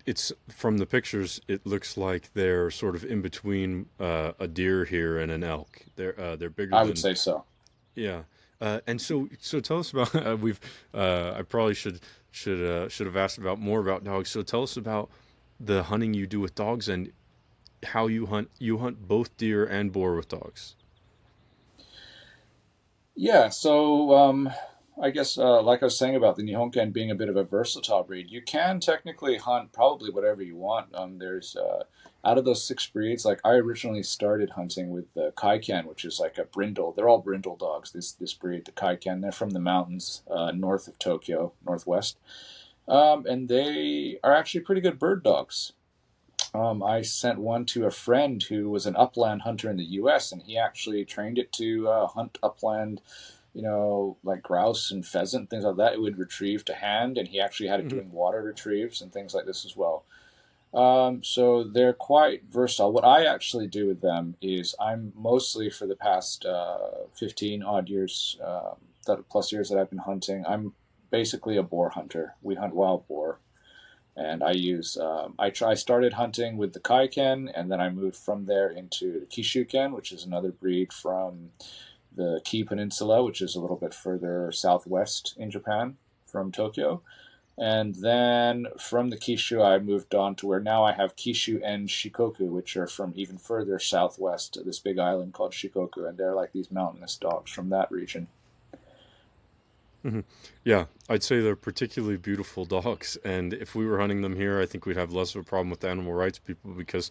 it's from the pictures. It looks like they're sort of in between a deer here and an elk. They're bigger I would than. say so. Yeah, and so tell us about I probably should have asked about more about dogs. So tell us about the hunting you do with dogs and how you hunt. You hunt both deer and boar with dogs. Yeah, so I guess like I was saying about the Nihon Ken being a bit of a versatile breed, you can technically hunt probably whatever you want. There's out of those six breeds, like I originally started hunting with the Kai Ken, which is like a brindle. They're all brindle dogs. This breed, the Kai Ken, they're from the mountains north of Tokyo, northwest, and they are actually pretty good bird dogs. I sent one to a friend who was an upland hunter in the U.S., and he actually trained it to hunt upland, like grouse and pheasant, things like that. It would retrieve to hand, and he actually had it Hmm. doing water retrieves and things like this as well. So they're quite versatile. What I actually do with them is I'm mostly for the past 15 odd years, that plus years that I've been hunting, I'm basically a boar hunter. We hunt wild boar, and I use I started hunting with the Kaiken, and then I moved from there into the Kishuken, which is another breed from the Kii Peninsula, which is a little bit further southwest in Japan from Tokyo. And then from the Kishu, I moved on to where now I have Kishu and Shikoku, which are from even further southwest to this big island called Shikoku, and they're like these mountainous dogs from that region. Hmm. Yeah, I'd say they're particularly beautiful dogs, and if we were hunting them here, I think we'd have less of a problem with animal rights people because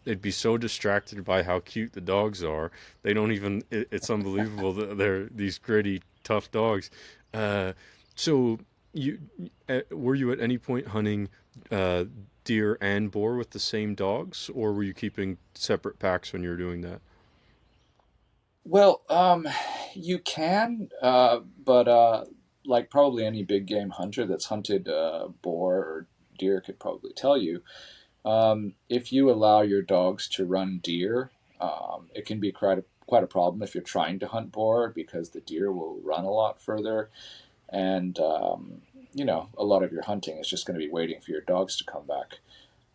they'd be so distracted by how cute the dogs are. They don't even. It's unbelievable that they're these gritty, tough dogs. Uh, so you were you at any point hunting uh, deer and boar with the same dogs, or were you keeping separate packs when you were doing that? Well, you can, but like probably any big game hunter that's hunted boar or deer could probably tell you, if you allow your dogs to run deer, it can be quite a problem if you're trying to hunt boar because the deer will run a lot further, and a lot of your hunting is just going to be waiting for your dogs to come back.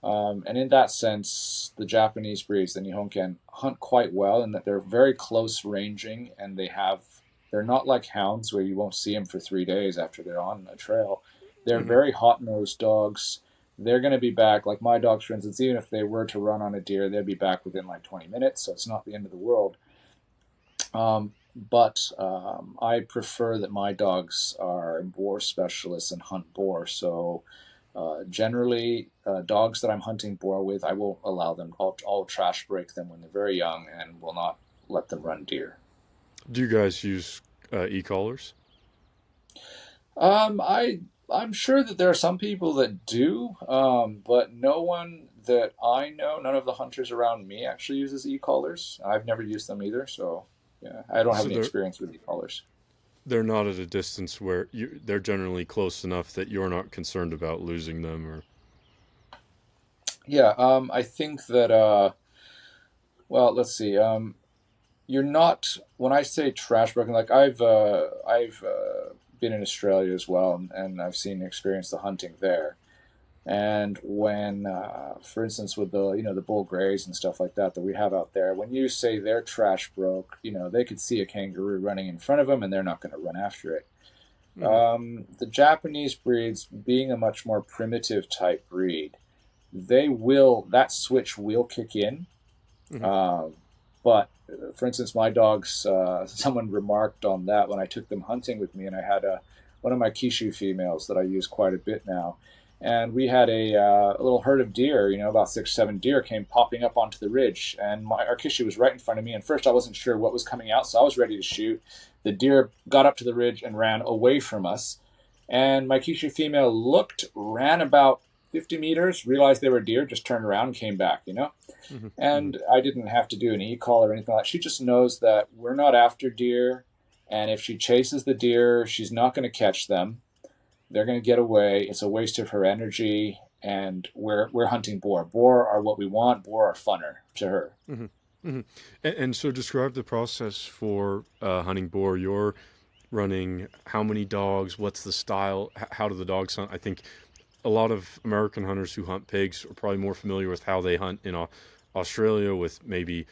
And in that sense, the Japanese breeds, the Nihonken, hunt quite well in that they're very close ranging, and they're not like hounds where you won't see them for 3 days after they're on a trail. They're Hmm. very hot nosed dogs. they're going to be back. Like my dogs, for instance, even if they were to run on a deer, they'd be back within like 20 minutes. So it's not the end of the world. But I prefer that my dogs are boar specialists and hunt boar. So generally, dogs that I'm hunting boar with, I won't allow them. I'll trash break them when they're very young and will not let them run deer. Do you guys use e-collars? Um, I I'm sure that there are some people that do, but no one that I know, none of the hunters around me actually uses e-collars. I've never used them either, so yeah, I don't have So any experience with e-collars. they're not at a distance where they're generally close enough that you're not concerned about losing them or. Yeah, I think that well, let's see. You're not when I say trash broken, like I've been in Australia as well, and I've seen experienced the hunting there. And when, for instance, with the the bull grays and stuff like that we have out there, when you say their trash broke, they could see a kangaroo running in front of them, and they're not going to run after it. Hmm. The Japanese breeds, being a much more primitive type breed, that switch will kick in. Hmm. Uh, but for instance, my dogs, someone remarked on that when I took them hunting with me, and I had one of my Kishu females that I use quite a bit now. And we had a little herd of deer, about 6, 7 deer came popping up onto the ridge. And our Kishu was right in front of me. And first, I wasn't sure what was coming out, so I was ready to shoot. The deer got up to the ridge and ran away from us. And my Kishu female looked, ran about 50 meters, realized they were deer, just turned around and came back. Hmm. Hmm. And I didn't have to do an e-call or anything like that. She just knows that we're not after deer. And if she chases the deer, she's not going to catch them. They're going to get away. It's a waste of her energy. And we're hunting boar. Boar are what we want. Boar are funner to her. Hmm. Hmm. And so describe the process for hunting boar. You're running how many dogs? What's the style? How do the dogs hunt? I think a lot of American hunters who hunt pigs are probably more familiar with how they hunt in Australia with maybe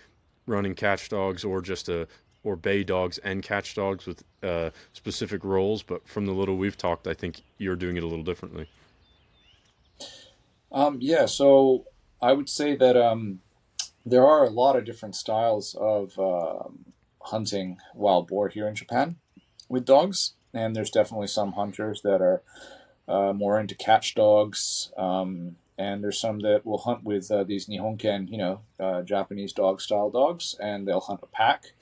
running catch dogs or just or bay dogs and catch dogs with specific roles. But from the little we've talked, I think you're doing it a little differently. Yeah, so I would say that there are a lot of different styles of hunting wild boar here in Japan with dogs. And there's definitely some hunters that are more into catch dogs. And there's some that will hunt with these Nihon Ken, Japanese dog style dogs, and they'll hunt a pack.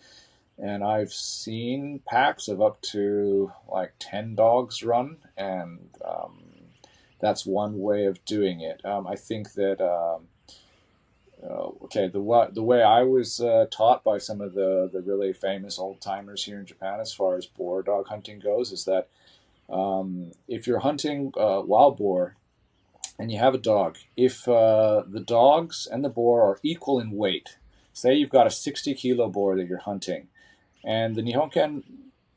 And I've seen packs of up to like 10 dogs run, and that's one way of doing it. I think that, okay, the way I was taught by some of the really famous old timers here in Japan as far as boar dog hunting goes is that if you're hunting wild boar and you have a dog, if the dogs and the boar are equal in weight, say you've got a 60-kilo boar that you're hunting, and the Nihonken,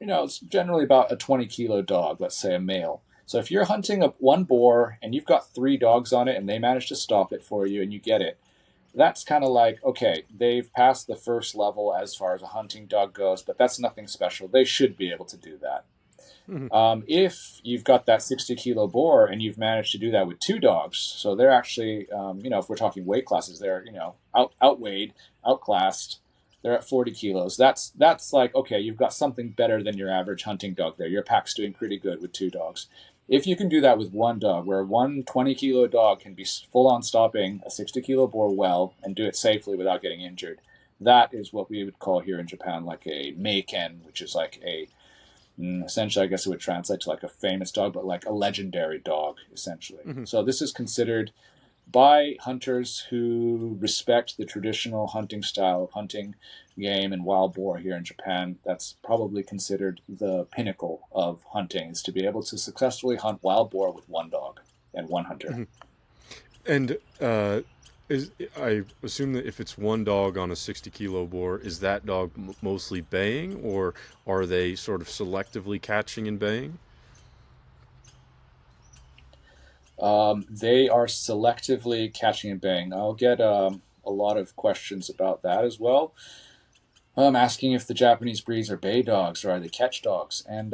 it's generally about a 20-kilo dog, let's say a male. So if you're hunting one boar and you've got 3 dogs on it and they manage to stop it for you and you get it, that's kind of like, okay, they've passed the first level as far as a hunting dog goes, but that's nothing special. They should be able to do that. Hmm. If you've got that 60-kilo boar and you've managed to do that with 2 dogs, so they're actually, if we're talking weight classes, they're, outweighed, outclassed. They're at 40 kilos. That's like, okay, you've got something better than your average hunting dog there. Your pack's doing pretty good with 2 dogs. If you can do that with one dog, where one 20-kilo dog can be full on stopping a 60-kilo boar well and do it safely without getting injured, that is what we would call here in Japan like a meiken, which is like essentially, I guess it would translate to like a famous dog, but like a legendary dog, essentially. Hmm. So this is considered by hunters who respect the traditional hunting style of hunting game and wild boar here in Japan. That's probably considered the pinnacle of hunting, is to be able to successfully hunt wild boar with one dog and one hunter. Hmm. And I assume that if it's one dog on a 60-kilo boar, is that dog mostly baying, or are they sort of selectively catching and baying? They are selectively catching and baying. I'll get a lot of questions about that as well. Asking if the Japanese breeds are bay dogs or are they catch dogs, and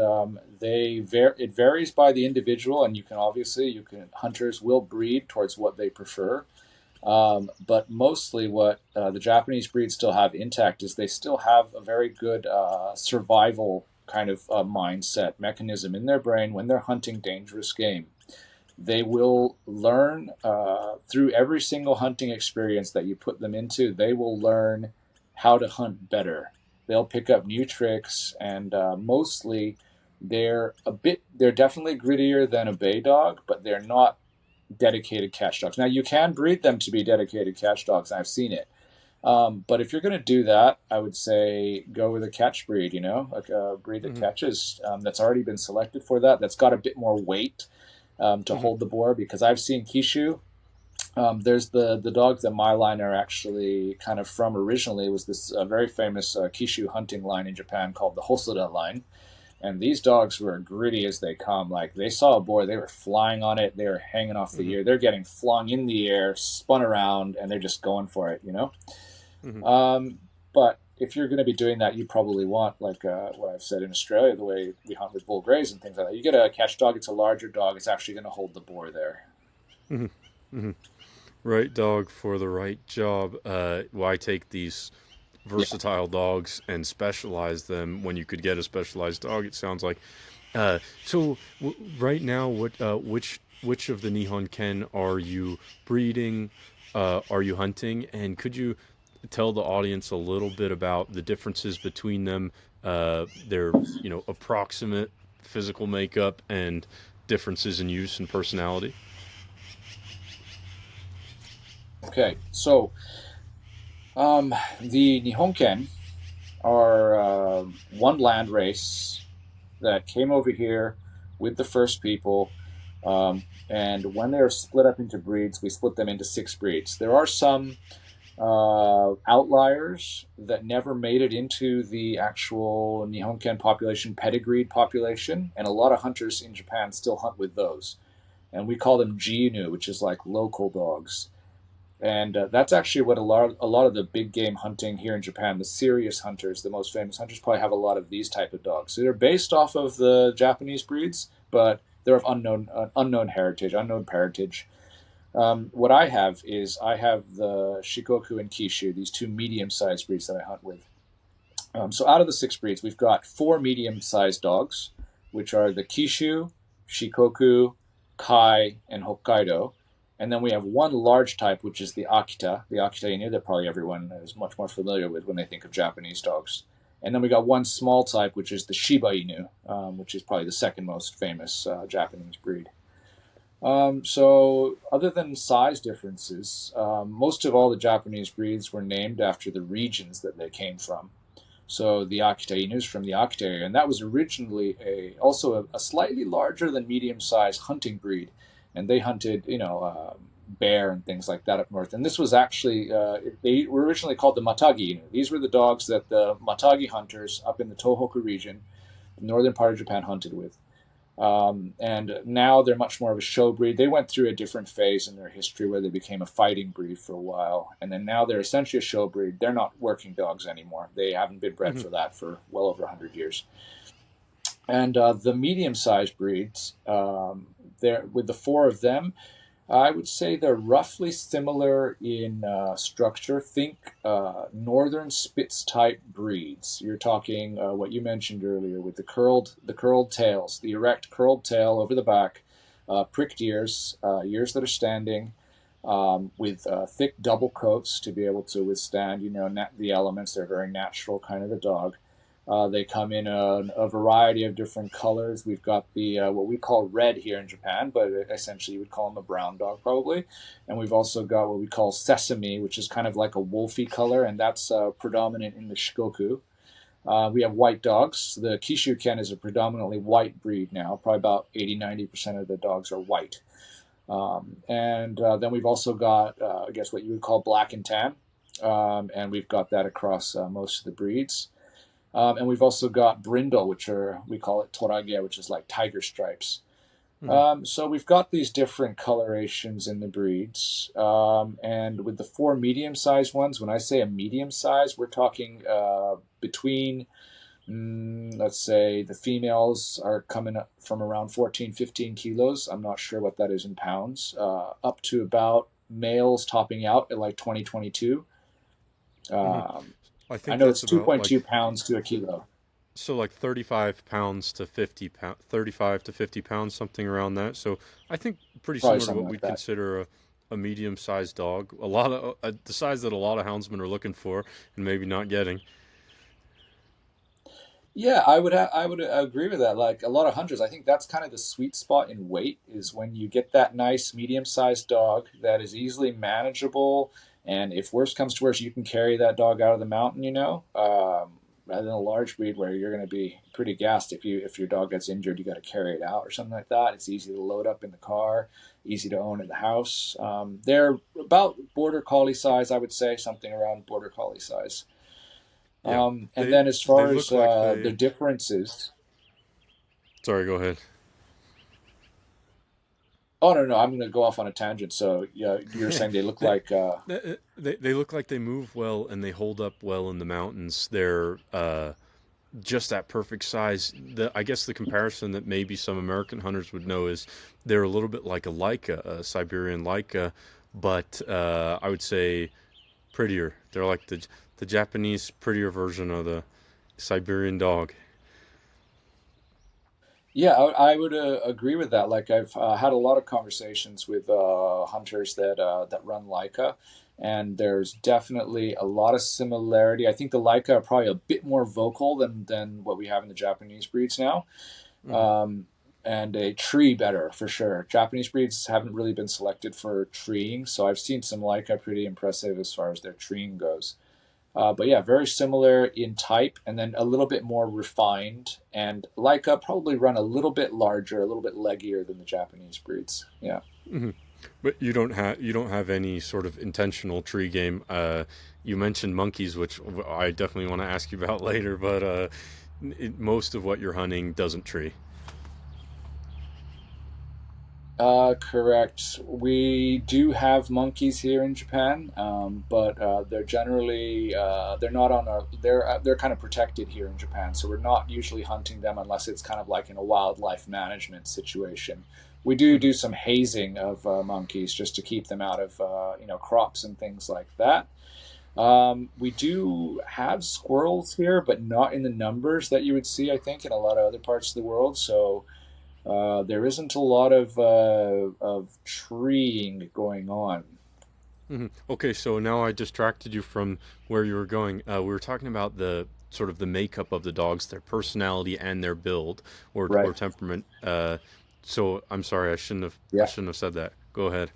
it varies by the individual, and you can hunters will breed towards what they prefer. But mostly, what the Japanese breeds still have intact is they still have a very good survival kind of mindset mechanism in their brain when they're hunting dangerous game. They will learn through every single hunting experience that you put them into. They will learn how to hunt better. They'll pick up new tricks, and mostly they're definitely grittier than a bay dog, but they're not dedicated catch dogs. Now you can breed them to be dedicated catch dogs. I've seen it. But if you're going to do that, I would say go with a catch breed, like a breed that Hmm. catches, that's already been selected for that, that's got a bit more weight to Hmm. hold the boar, because I've seen Kishu. There's the dogs that my line are actually kind of from originally. It was this very famous Kishu hunting line in Japan called the Hosoda line. And these dogs were gritty as they come. Like they saw a boar, they were flying on it, they were hanging off the Hmm. ear, they're getting flung in the air, spun around, and they're just going for it. Hmm. Um, but if you're going to be doing that, you probably want, like what I've said in Australia, the way we hunt with bull greys and things like that. You get a catch dog, it's a larger dog, it's actually going to hold the boar there. Hmm. Hmm. Right dog for the right job. Why take these Yeah. versatile dogs and specialize them when you could get a specialized dog? It sounds like. Right now, which of the Nihon Ken are you breeding? Are you hunting? And could you tell the audience a little bit about the differences between them, their approximate physical makeup, and differences in use and personality? Okay. So the Nihon Ken are one land race that came over here with the first people. And when they're split up into breeds, we split them into six breeds. There are some outliers that never made it into the actual Nihonken population, pedigreed population, and a lot of hunters in Japan still hunt with those. And we call them Jinu, which is like local dogs. And that's actually what a lot of the big game hunting here in Japan, the serious hunters, the most famous hunters, probably have a lot of these type of dogs. So they're based off of the Japanese breeds, but they're of unknown heritage, unknown parentage. What I have the Shikoku and Kishu, these two medium-sized breeds that I hunt with. So out of the six breeds, we've got four medium-sized dogs, which are the Kishu, Shikoku, Kai, and Hokkaido. And then we have one large type, which is the Akita, Inu, that probably everyone is much more familiar with when they think of Japanese dogs. And then we got one small type, which is the Shiba Inu, which is probably the second most famous Japanese breed. So, other than size differences, most of all the Japanese breeds were named after the regions that they came from. So the Akita Inu is from the Akita area, and that was originally also a slightly larger than medium-sized hunting breed, and they hunted, bear and things like that up north. And this was actually they were originally called the Matagi Inu. These were the dogs that the Matagi hunters up in the Tohoku region, the northern part of Japan, hunted with. And now they're much more of a show breed. They went through a different phase in their history where they became a fighting breed for a while, and then now they're essentially a show breed. They're not working dogs anymore. They haven't been bred Hmm. for that for well over 100 years. And the medium-sized breeds, there with the four of them, I would say they're roughly similar in structure. Think northern Spitz type breeds. You're talking what you mentioned earlier with the curled tails, the erect curled tail over the back, pricked ears, ears that are standing, with thick double coats to be able to withstand the elements. They're very natural kind of a dog. They come in a variety of different colors. We've got the what we call red here in Japan, but essentially you would call them a brown dog probably. And we've also got what we call sesame, which is kind of like a wolfy color, and that's predominant in the Shikoku. We have white dogs. The Kishu Ken is a predominantly white breed now. Probably about 80-90% of the dogs are white. And then we've also got, I guess, what you would call black and tan. And we've got that across most of the breeds. And we've also got brindle, which we call it toragia, which is like tiger stripes. Hmm. So we've got these different colorations in the breeds, and with the four medium-sized ones, when I say a medium size, we're talking between, let's say, the females are coming up from around 14, 15 kilos. I'm not sure what that is in pounds, up to about males topping out at like 20, 22. Hmm. Um, I I think know that's it's about like 2.2 pounds to a kilo. so like 35 pounds to 50 pound 35 to 50 pounds, something around that. So I think pretty Probably similar to something what like we'd that. consider a medium-sized dog, a lot of the size that a lot of houndsmen are looking for and maybe not getting. Yeah, I would agree with that. Like a lot of hunters, I think that's kind of the sweet spot in weight is when you get that nice medium-sized dog that is easily manageable, and if worst comes to worst, you can carry that dog out of the mountain, rather than a large breed where you're going to be pretty gassed if your dog gets injured, you got to carry it out or something like that. It's easy to load up in the car, easy to own at the house. They're about border collie size, I would say, something around border collie size. Yeah. And They then as they far as look like the they differences, Sorry, go ahead. oh no, no, I'm going to go off on a tangent. So yeah, you're saying they look they, like they look like they move well and they hold up well in the mountains. They're just that perfect size. I guess the comparison that maybe some American hunters would know is they're a little bit like a Leica, a Siberian Leica, but I would say prettier. They're like the Japanese prettier version of the Siberian dog. yeah, I would agree with that. Like I've had a lot of conversations with hunters that run Leica, and there's definitely a lot of similarity. I think the Leica are probably a bit more vocal than what we have in the Japanese breeds now. Mm-hmm. Um, and a tree better for sure. Japanese breeds haven't really been selected for treeing, so I've seen some Leica pretty impressive as far as their treeing goes. But yeah, very similar in type, and then a little bit more refined. And Leica probably run a little bit larger, a little bit leggier than the Japanese breeds. Yeah. Mm-hmm. But you don't have any sort of intentional tree game. You mentioned monkeys, which I definitely want to ask you about later. But most of what you're hunting doesn't tree. Correct. We do have monkeys here in Japan, but they're generally they're not on our they're kind of protected here in Japan, so we're not usually hunting them unless it's kind of like in a wildlife management situation. We do Mm-hmm. do some hazing of monkeys just to keep them out of crops and things like that. We do have squirrels here, but not in the numbers that you would see, I think, in a lot of other parts of the world. So there isn't a lot of treeing going on. Mm-hmm. Okay, so now I distracted you from where you were going. We were talking about the sort of the makeup of the dogs, their personality and their build or Right. temperament. So I'm sorry, I Yeah. shouldn't have said that. Go ahead.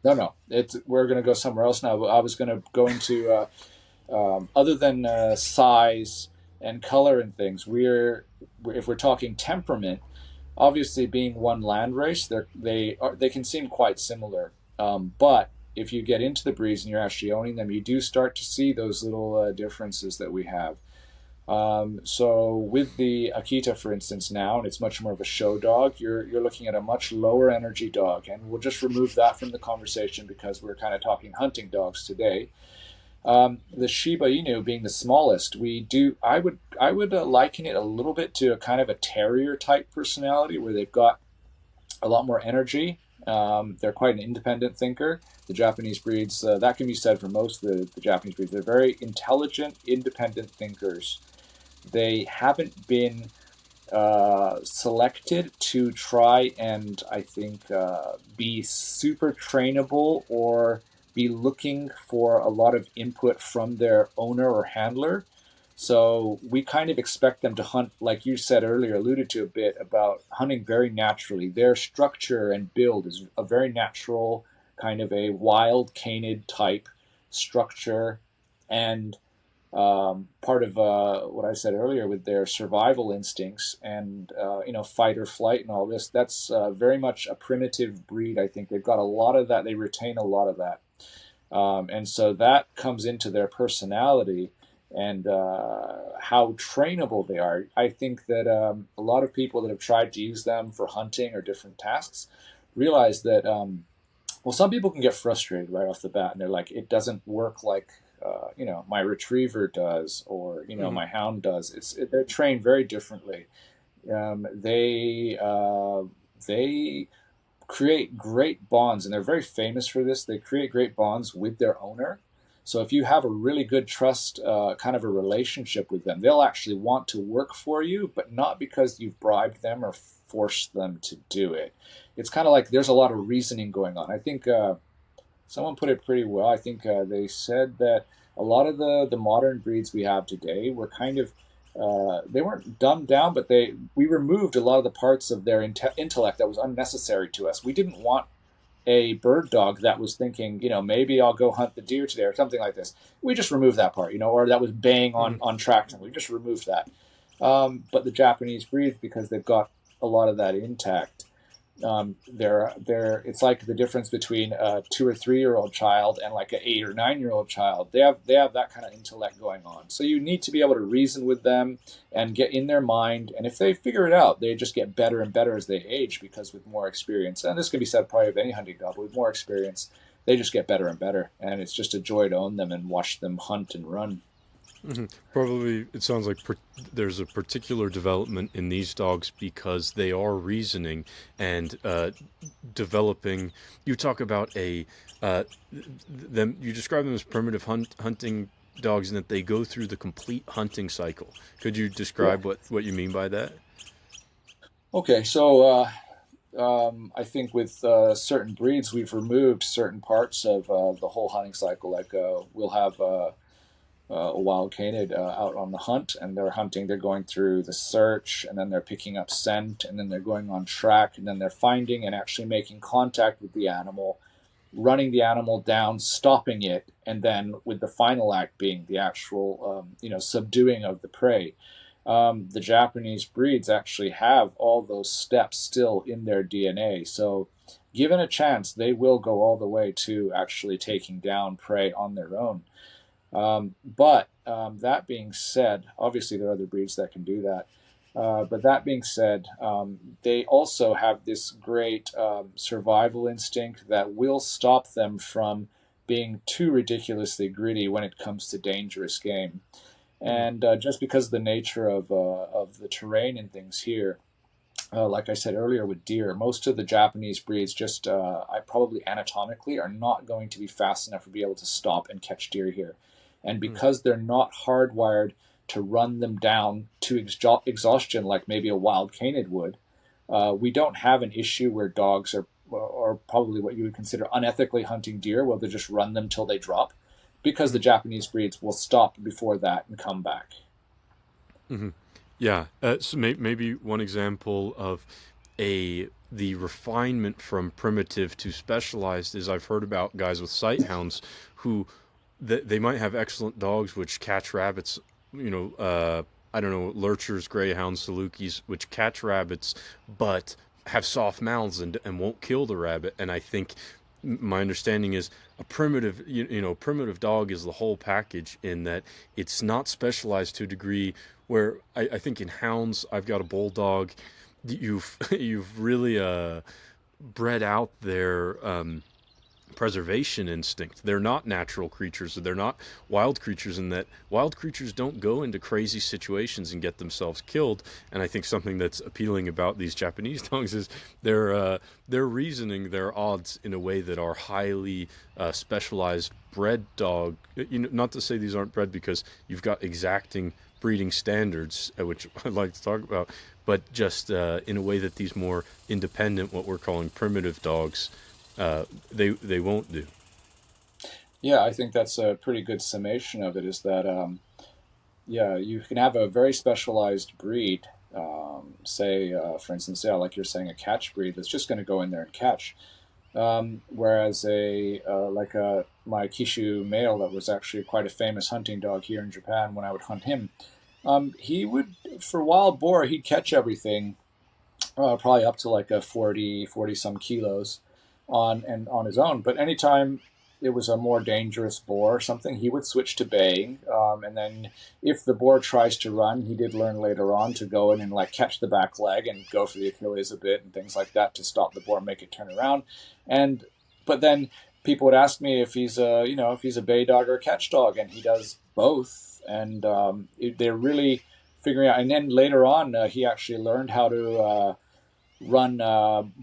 No, no. It's we're going to go somewhere else now. I was going to go into other than size and color and things. If we're talking temperament, obviously being one land race, they can seem quite similar. But if you get into the breeds and you're actually owning them, you do start to see those little differences that we have. So with the Akita, for instance, now, and it's much more of a show dog, you're looking at a much lower energy dog, and we'll just remove that from the conversation because we're kind of talking hunting dogs today. The Shiba Inu being the smallest, I would liken it a little bit to a kind of a terrier type personality where they've got a lot more energy. They're quite an independent thinker. The Japanese breeds, that can be said for most of the Japanese breeds. They're very intelligent, independent thinkers. They haven't been selected to try and, I think, be super trainable or be looking for a lot of input from their owner or handler. So we kind of expect them to hunt, like you said earlier, alluded to a bit about hunting very naturally. Their structure and build is a very natural, kind of a wild canid type structure. And part of what I said earlier with their survival instincts and fight or flight and all this. That's very much a primitive breed. I think they've got a lot of that. They retain a lot of that, and so that comes into their personality. and how trainable they are. I think that a lot of people that have tried to use them for hunting or different tasks realize that well, some people can get frustrated right off the bat, and they're like, it doesn't work like my retriever does, or Hmm. my hound does. They're trained very differently. They create great bonds, and they're very famous for this. They create great bonds with their owner. So if you have a really good trust kind of a relationship with them, they'll actually want to work for you, but not because you've bribed them or forced them to do it. It's kind of like there's a lot of reasoning going on. I think someone put it pretty well. I think they said that a lot of the modern breeds we have today were kind of they weren't dumbed down, but we removed a lot of the parts of their intellect that was unnecessary to us. We didn't want a bird dog that was thinking, maybe I'll go hunt the deer today or something like this. We just removed that part, or that was baying Hmm. on traction. We just removed that. But the Japanese breeds, because they've got a lot of that intact, they're it's like the difference between a 2 or 3 year old child and like an 8 or 9 year old child. They have that kind of intellect going on. So you need to be able to reason with them and get in their mind. And if they figure it out, they just get better and better as they age, because with more experience, and this can be said probably of any hunting dog, but with more experience, they just get better and better. And it's just a joy to own them and watch them hunt and run. Hmm. Probably, it sounds like there's a particular development in these dogs because they are reasoning and developing. You talk about them. You describe them as primitive hunting dogs, and that they go through the complete hunting cycle. Could you Yeah. describe what you mean by that? Okay, so I think with certain breeds, we've removed certain parts of the whole hunting cycle. Like we'll have a wild canid out on the hunt, and they're hunting. They're going through the search, and then they're picking up scent, and then they're going on track, and then they're finding and actually making contact with the animal, running the animal down, stopping it, and then with the final act being the actual, subduing of the prey. The Japanese breeds actually have all those steps still in their DNA. So, given a chance, they will go all the way to actually taking down prey on their own. But that being said, obviously there are other breeds that can do that. But that being said, they also have this great survival instinct that will stop them from being too ridiculously greedy when it comes to dangerous game. Hmm. And just because of the nature of the terrain and things here, like I said earlier with deer, most of the Japanese breeds just, I probably anatomically are not going to be fast enough to be able to stop and catch deer here. And Hmm. because they're not hardwired to run them down to exhaustion like maybe a wild canid would, we don't have an issue where dogs are, or probably what you would consider unethically hunting deer, where they just run them till they drop, because the Hmm. Japanese breeds will stop before that and come back. Hmm. Yeah. So maybe one example of the refinement from primitive to specialized is I've heard about guys with sight hounds who they might have excellent dogs which catch rabbits. I don't know, lurchers, greyhounds, salukis, which catch rabbits, but have soft mouths and won't kill the rabbit. And I think my understanding is a primitive, primitive dog is the whole package in that it's not specialized to a degree where I think in hounds, I've got a bulldog. You've really bred out their preservation instinct. They're not natural creatures. They're not wild creatures in that wild creatures don't go into crazy situations and get themselves killed. And I think something that's appealing about these Japanese dogs is they're reasoning their odds in a way that are highly specialized bred dog. Not to say these aren't bred because you've got exacting breeding standards, which I'd like to talk about, but just in a way that these more independent, what we're calling primitive dogs, they won't do. Yeah, I think that's a pretty good summation of it. Is that yeah, you can have a very specialized breed, say, for instance, yeah, like you're saying, a catch breed that's just going to go in there and catch. Whereas my Kishu male that was actually quite a famous hunting dog here in Japan, when I would hunt him, he would, for wild boar, he'd catch everything, probably up to like a 40 some kilos on his own. But anytime it was a more dangerous boar or something, he would switch to baying. And then if the boar tries to run, he did learn later on to go in and like catch the back leg and go for the Achilles a bit and things like that to stop the boar, make it turn around. And but then people would ask me if he's a if he's a bay dog or a catch dog, and he does both. And they're really figuring out. And then later on, he actually learned how to run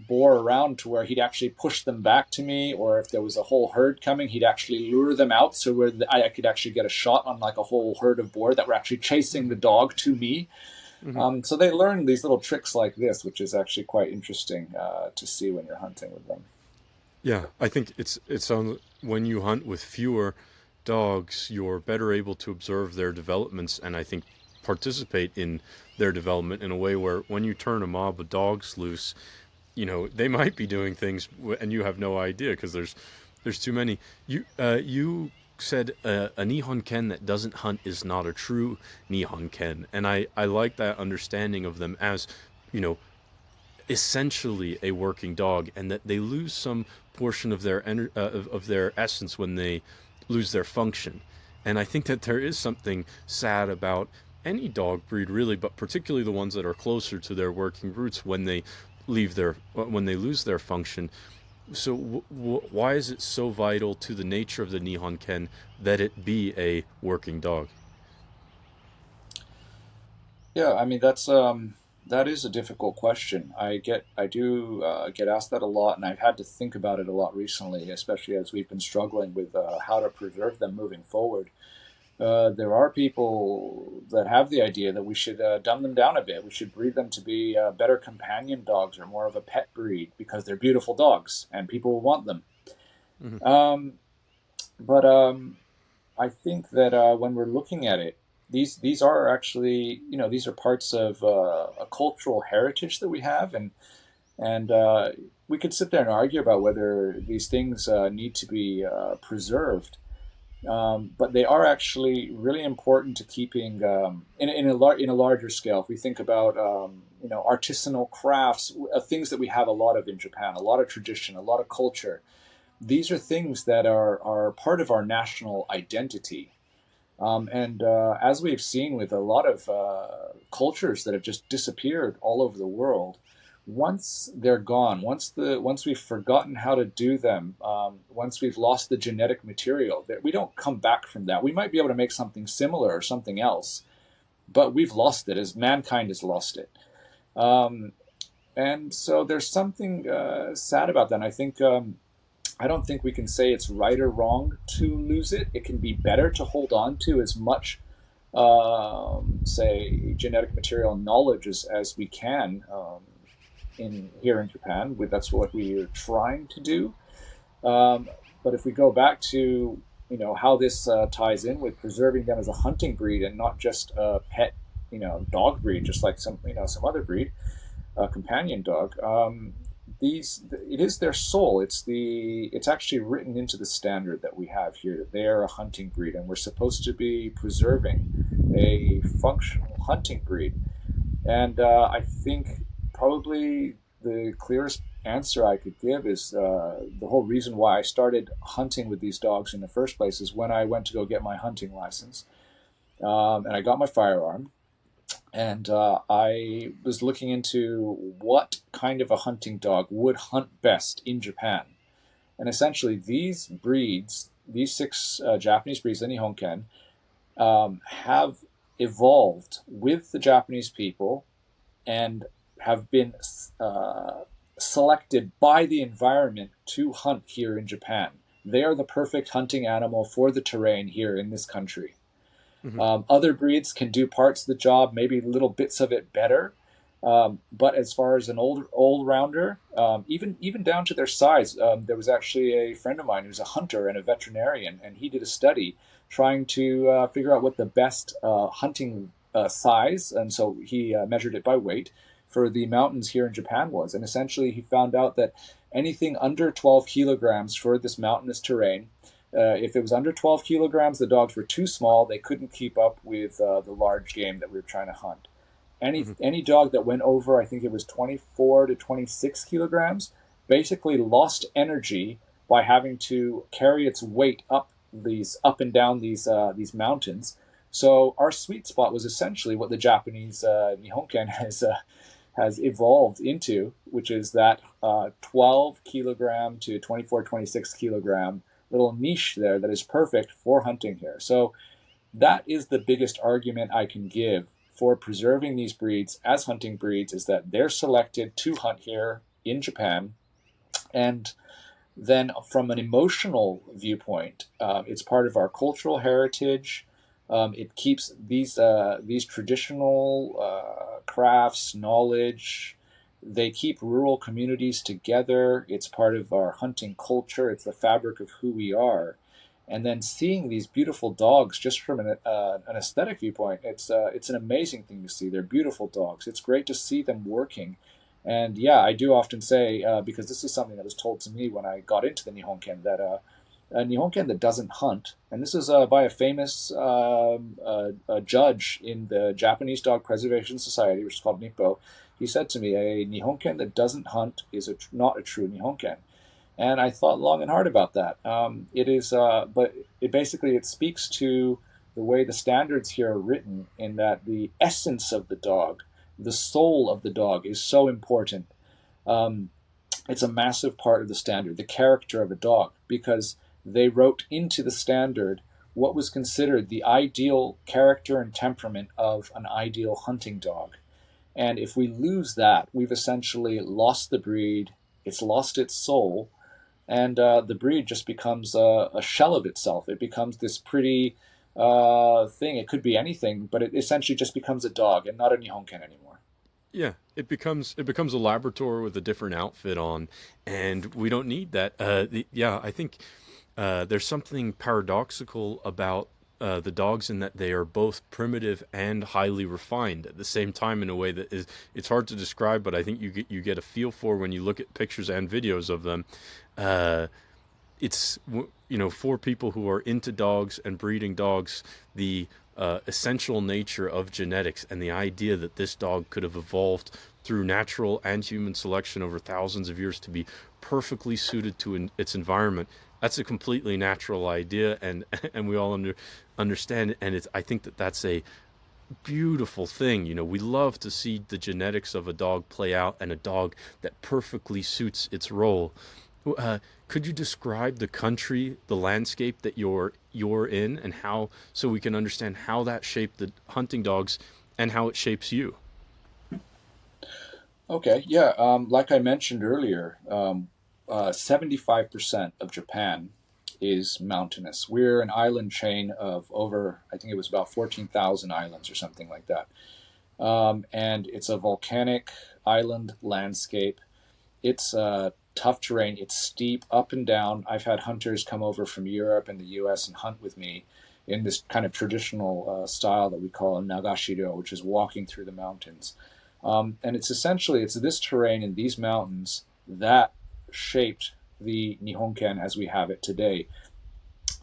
boar around to where he'd actually push them back to me, or if there was a whole herd coming, he'd actually lure them out so where I could actually get a shot on like a whole herd of boar that were actually chasing the dog to me. So they learn these little tricks like this, which is actually quite interesting to see when you're hunting with them. Yeah, I think it's on when you hunt with fewer dogs, you're better able to observe their developments, and I think participate in their development in a way where when you turn a mob of dogs loose, they might be doing things and you have no idea because there's too many. You said a Nihon Ken that doesn't hunt is not a true Nihon Ken, and I like that understanding of them as you know essentially a working dog, and that they lose some portion of their of their essence when they lose their function. And I think that there is something sad about any dog breed really, but particularly the ones that are closer to their working roots when they lose their function. So why is it so vital to the nature of the Nihon Ken that it be a working dog? Yeah, I mean that is a difficult question. I do get asked that a lot, and I've had to think about it a lot recently, especially as we've been struggling with how to preserve them moving forward. There are people that have the idea that we should dumb them down a bit. We should breed them to be better companion dogs or more of a pet breed because they're beautiful dogs and people will want them. Hmm. Um, but I think that when we're looking at it, these are actually these are parts of a cultural heritage that we have, and we could sit there and argue about whether these things need to be preserved. But they are actually really important to keeping in a larger scale. If we think about artisanal crafts, things that we have a lot of in Japan, a lot of tradition, a lot of culture. These are things that are part of our national identity. And as we've seen with a lot of cultures that have just disappeared all over the world, once they're gone, once we've forgotten how to do them, once we've lost the genetic material, that we don't come back from that. We might be able to make something similar or something else, but we've lost it as mankind has lost it. Um, and so there's something sad about that. And I don't think we can say it's right or wrong to lose it. It can be better to hold on to as much, say, genetic material knowledge as we can in here in Japan. That's what we are trying to do. Um, but if we go back to how this ties in with preserving them as a hunting breed and not just a pet, dog breed, just like some other breed, a companion dog. These it is their soul. It's actually written into the standard that we have here that they are a hunting breed, and we're supposed to be preserving a functional hunting breed. And I think probably the clearest answer I could give is the whole reason why I started hunting with these dogs in the first place is when I went to go get my hunting license, and I got my firearm. And I was looking into what kind of a hunting dog would hunt best in Japan. And essentially, these breeds, these six Japanese breeds, the Nihon Ken, have evolved with the Japanese people and have been selected by the environment to hunt here in Japan. They are the perfect hunting animal for the terrain here in this country. Hmm. Other breeds can do parts of the job, maybe little bits of it better. But as far as an old rounder, even down to their size, there was actually a friend of mine who's a hunter and a veterinarian, and he did a study trying to figure out what the best hunting size, and so he measured it by weight for the mountains here in Japan was, and essentially he found out that anything under 12 kilograms for this mountainous terrain. If it was under 12 kilograms, the dogs were too small. They couldn't keep up with the large game that we were trying to hunt. Any Hmm. any dog that went over, I think it was 24 to 26 kilograms, basically lost energy by having to carry its weight up and down these mountains. So our sweet spot was essentially what the Japanese Nihon Ken has evolved into, which is that 12 kilogram to 24, 26 kilogram little niche there that is perfect for hunting here. So that is the biggest argument I can give for preserving these breeds as hunting breeds, is that they're selected to hunt here in Japan. And then from an emotional viewpoint, it's part of our cultural heritage. It keeps these traditional crafts, knowledge. They keep rural communities together. It's part of our hunting culture. It's the fabric of who we are. And then seeing these beautiful dogs, just from an aesthetic viewpoint, it's an amazing thing to see. They're beautiful dogs. It's great to see them working. And yeah, I do often say, because this is something that was told to me when I got into the Nihon Ken, that a Nihon Ken that doesn't hunt, and this is by a famous a judge in the Japanese Dog Preservation Society, which is called Nippo. He said to me, a Nihon Ken that doesn't hunt is not a true Nihon Ken. And I thought long and hard about that. It is, but it basically it speaks to the way the standards here are written, in that the essence of the dog, the soul of the dog, is so important. Um, it's a massive part of the standard, the character of a dog, because they wrote into the standard what was considered the ideal character and temperament of an ideal hunting dog. And if we lose that, we've essentially lost the breed. It's lost its soul, and the breed just becomes a shell of itself. It becomes this pretty thing. It could be anything, but it essentially just becomes a dog and not a Nihonken anymore. Yeah, it becomes a Labrador with a different outfit on, and we don't need that. Yeah, I think there's something paradoxical about the dogs in that they are both primitive and highly refined at the same time, in a way that is it's hard to describe, but I think you get a feel for when you look at pictures and videos of them. Uh, it's for people who are into dogs and breeding dogs, the essential nature of genetics and the idea that this dog could have evolved through natural and human selection over thousands of years to be perfectly suited to its environment. That's a completely natural idea, and and we all understand it. And it's I think that that's a beautiful thing. We love to see the genetics of a dog play out, and a dog that perfectly suits its role. Uh, could you describe the country, the landscape that you're in, and how, so we can understand how that shaped the hunting dogs and how it shapes you? Okay, yeah. Like I mentioned earlier, 75% of Japan is mountainous. We're an island chain of over, I think it was about 14,000 islands or something like that. And it's a volcanic island landscape. It's tough terrain. It's steep up and down. I've had hunters come over from Europe and the US and hunt with me in this kind of traditional style that we call a nagashiro, which is walking through the mountains. And it's this terrain in these mountains that shaped the Nihonken as we have it today.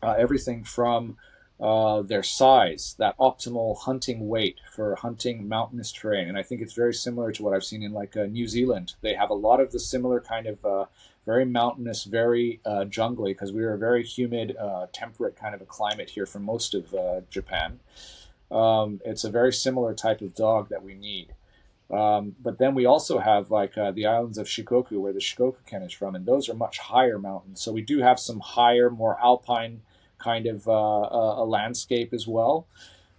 Everything from their size, that optimal hunting weight for hunting mountainous terrain. And I think it's very similar to what I've seen in like New Zealand. They have a lot of the similar kind of very mountainous, very jungly, because we are a very humid, temperate kind of a climate here for most of Japan. It's a very similar type of dog that we need. But then we also have like the islands of Shikoku, where the Shikoku Ken is from, and those are much higher mountains. So we do have some higher, more alpine kind of a landscape as well.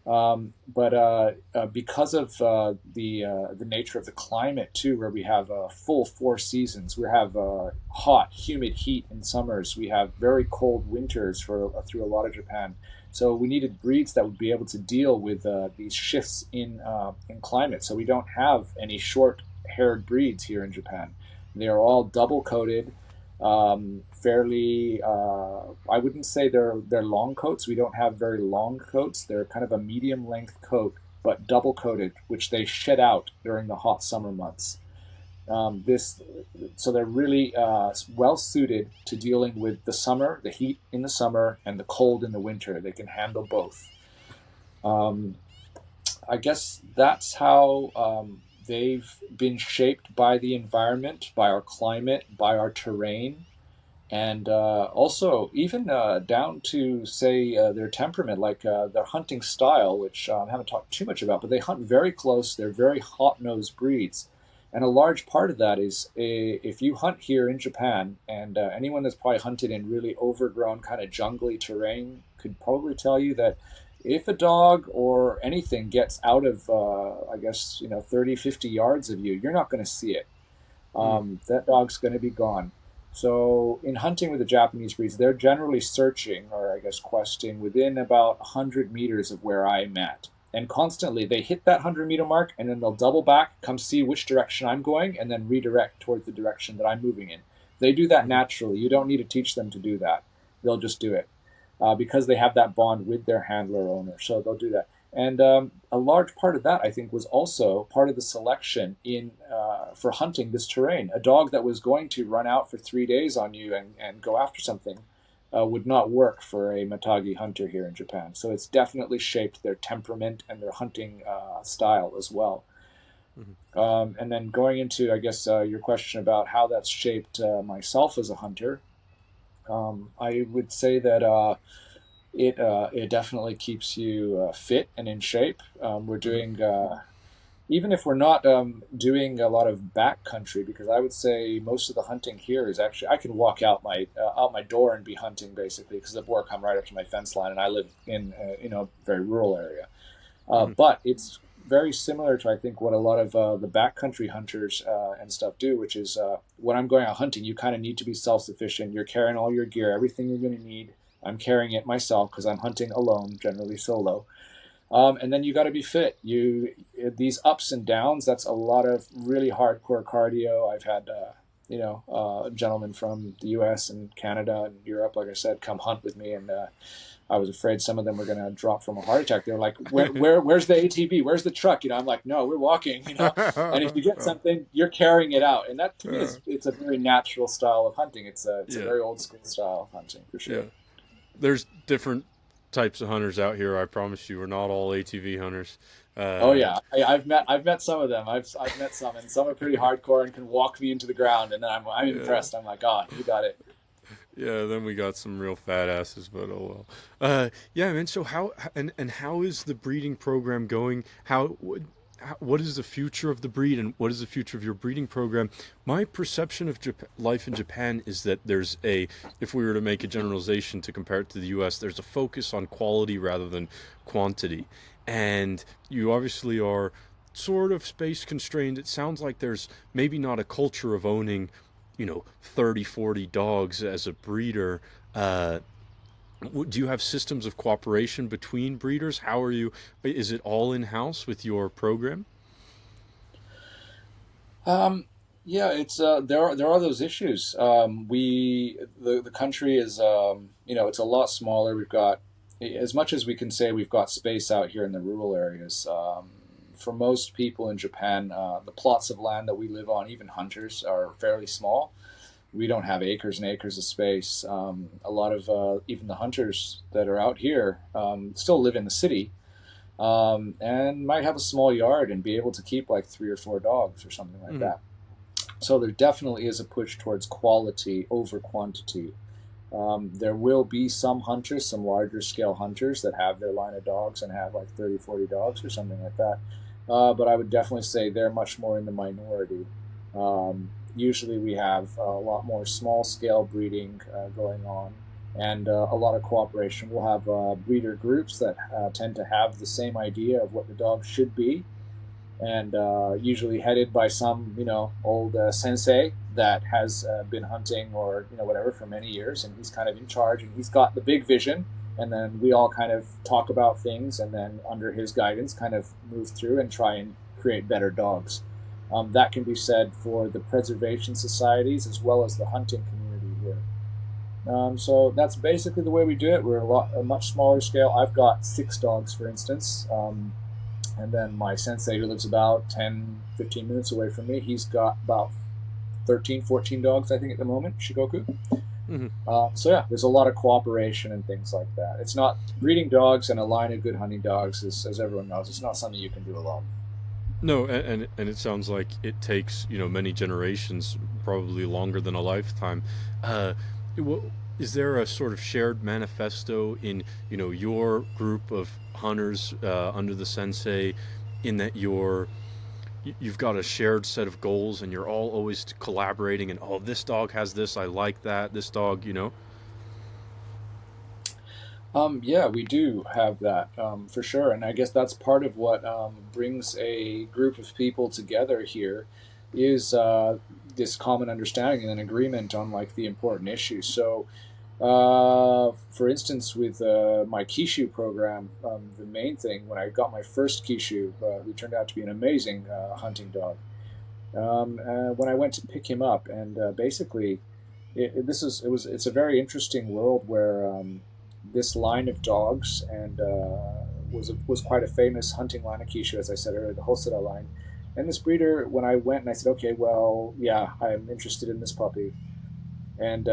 But because of the nature of the climate too, where we have full 4 seasons, we have hot, humid heat in summers. We have very cold winters for through a lot of Japan. So we needed breeds that would be able to deal with these shifts in climate. So we don't have any short-haired breeds here in Japan. They are all double-coated, fairly. I wouldn't say they're long coats. We don't have very long coats. They're kind of a medium length coat, but double coated, which they shed out during the hot summer months. This So they're really well suited to dealing with the summer, the heat in the summer, and the cold in the winter. They can handle both. Um, I guess that's how they've been shaped by the environment, by our climate, by our terrain. And also even down to say their temperament, like their hunting style, which I haven't talked too much about, but they hunt very close. They're very hot-nosed breeds, and a large part of that is if you hunt here in Japan, and anyone that's probably hunted in really overgrown kind of jungly terrain could probably tell you that if a dog or anything gets out of I guess 30, 50 yards of you, you're not going to see it. Mm. That dog's going to be gone. So, in hunting with the Japanese breeds, they're generally searching, or I guess questing, within about 100 meters of where I'm at. And constantly they hit that 100-meter mark, and then they'll double back, come see which direction I'm going, and then redirect towards the direction that I'm moving in. They do that Mhm. naturally. You don't need to teach them to do that. They'll just do it because they have that bond with their handler owner. So they'll do that. And a large part of that, I think, was also part of the selection in for hunting this terrain. A dog that was going to run out for 3 days on you and go after something would not work for a Matagi hunter here in Japan. So it's definitely shaped their temperament and their hunting style as well. Mhm. And then going into, I guess, your question about how that's shaped myself as a hunter, I would say that it definitely keeps you fit and in shape. We're Mhm. doing even if we're not doing a lot of backcountry, because I would say most of the hunting here is actually I can walk out my door and be hunting basically because the boar come right up to my fence line, and I live in a very rural area. Mhm. But it's very similar to I think what a lot of the backcountry hunters and stuff do, which is when I'm going out hunting, you kind of need to be self sufficient. You're carrying all your gear, everything you're going to need. I'm carrying it myself because I'm hunting alone, generally solo. And then you got to be fit. These ups and downs. That's a lot of really hardcore cardio. I've had gentlemen from the U.S. and Canada and Europe, like I said, come hunt with me, and I was afraid some of them were going to drop from a heart attack. They were like, where's the ATV? Where's the truck? I'm like, no, we're walking. And if you get something, you're carrying it out, and that to me is it's a very natural style of hunting. It's a Yeah, very old school style of hunting for yeah. sure. There's different types of hunters out here. I promise you, we're not all ATV hunters. Oh Uh, yeah, I've met some of them. I've met some, and some are pretty hardcore and can walk me into the ground, and then I'm yeah, impressed. I'm like, oh, you got it. yeah. Then we got some real fat asses, but oh well. Yeah, man. So how how is the breeding program going? What is the future of the breed, and what is the future of your breeding program? My perception of life in Japan is that if we were to make a generalization to compare it to the U.S., there's a focus on quality rather than quantity. And you obviously are sort of space constrained. It sounds like there's maybe not a culture of owning, 30, 40 dogs as a breeder. Uh, do you have systems of cooperation between breeders? How are you? Is it all in house with your program? Um, yeah, it's there are those issues. The country is it's a lot smaller. We've got as much as we can say we've got space out here in the rural areas. For most people in Japan, the plots of land that we live on, even hunters, are fairly small. We don't have acres and acres of space. A lot of even the hunters that are out here still live in the city and might have a small yard and be able to keep like 3 or 4 dogs or something like Mm-hmm. that. So there definitely is a push towards quality over quantity. There will be some hunters, some larger scale hunters that have their line of dogs and have like 30, 40 dogs or something like that. But I would definitely say they're much more in the minority. Usually we have a lot more small scale breeding going on and a lot of cooperation. We'll have breeder groups that tend to have the same idea of what the dog should be, and usually headed by some old sensei that has been hunting or whatever for many years, and he's kind of in charge and he's got the big vision, and then we all kind of talk about things and then under his guidance kind of move through and try and create better dogs. That can be said for the preservation societies as well as the hunting community here. So that's basically the way we do it. We're a much smaller scale. I've got 6 dogs, for instance. And then my sensei, who lives about 10, 15 minutes away from me, he's got about 13, 14 dogs, I think, at the moment, Shigoku. Mm-hmm. So, yeah, there's a lot of cooperation and things like that. It's not breeding dogs and a line of good hunting dogs, as everyone knows, it's not something you can do alone. No, and it sounds like it takes many generations, probably longer than a lifetime. Uh, Wha- Is there a sort of shared manifesto in your group of hunters under the sensei, in that you've got a shared set of goals and you're all always collaborating, and oh, this dog has this, I like that, this dog, Yeah, we do have that for sure, and I guess that's part of what brings a group of people together here, is this common understanding and an agreement on like the important issues. So, for instance, with my Kishu program, the main thing when I got my first Kishu, who turned out to be an amazing hunting dog, when I went to pick him up, and basically, it's a very interesting world where this line of dogs and was quite a famous hunting line of Kishu, as I said earlier, the Hosada line. And this breeder, when I went and I said, okay, well, yeah, I'm interested in this puppy, and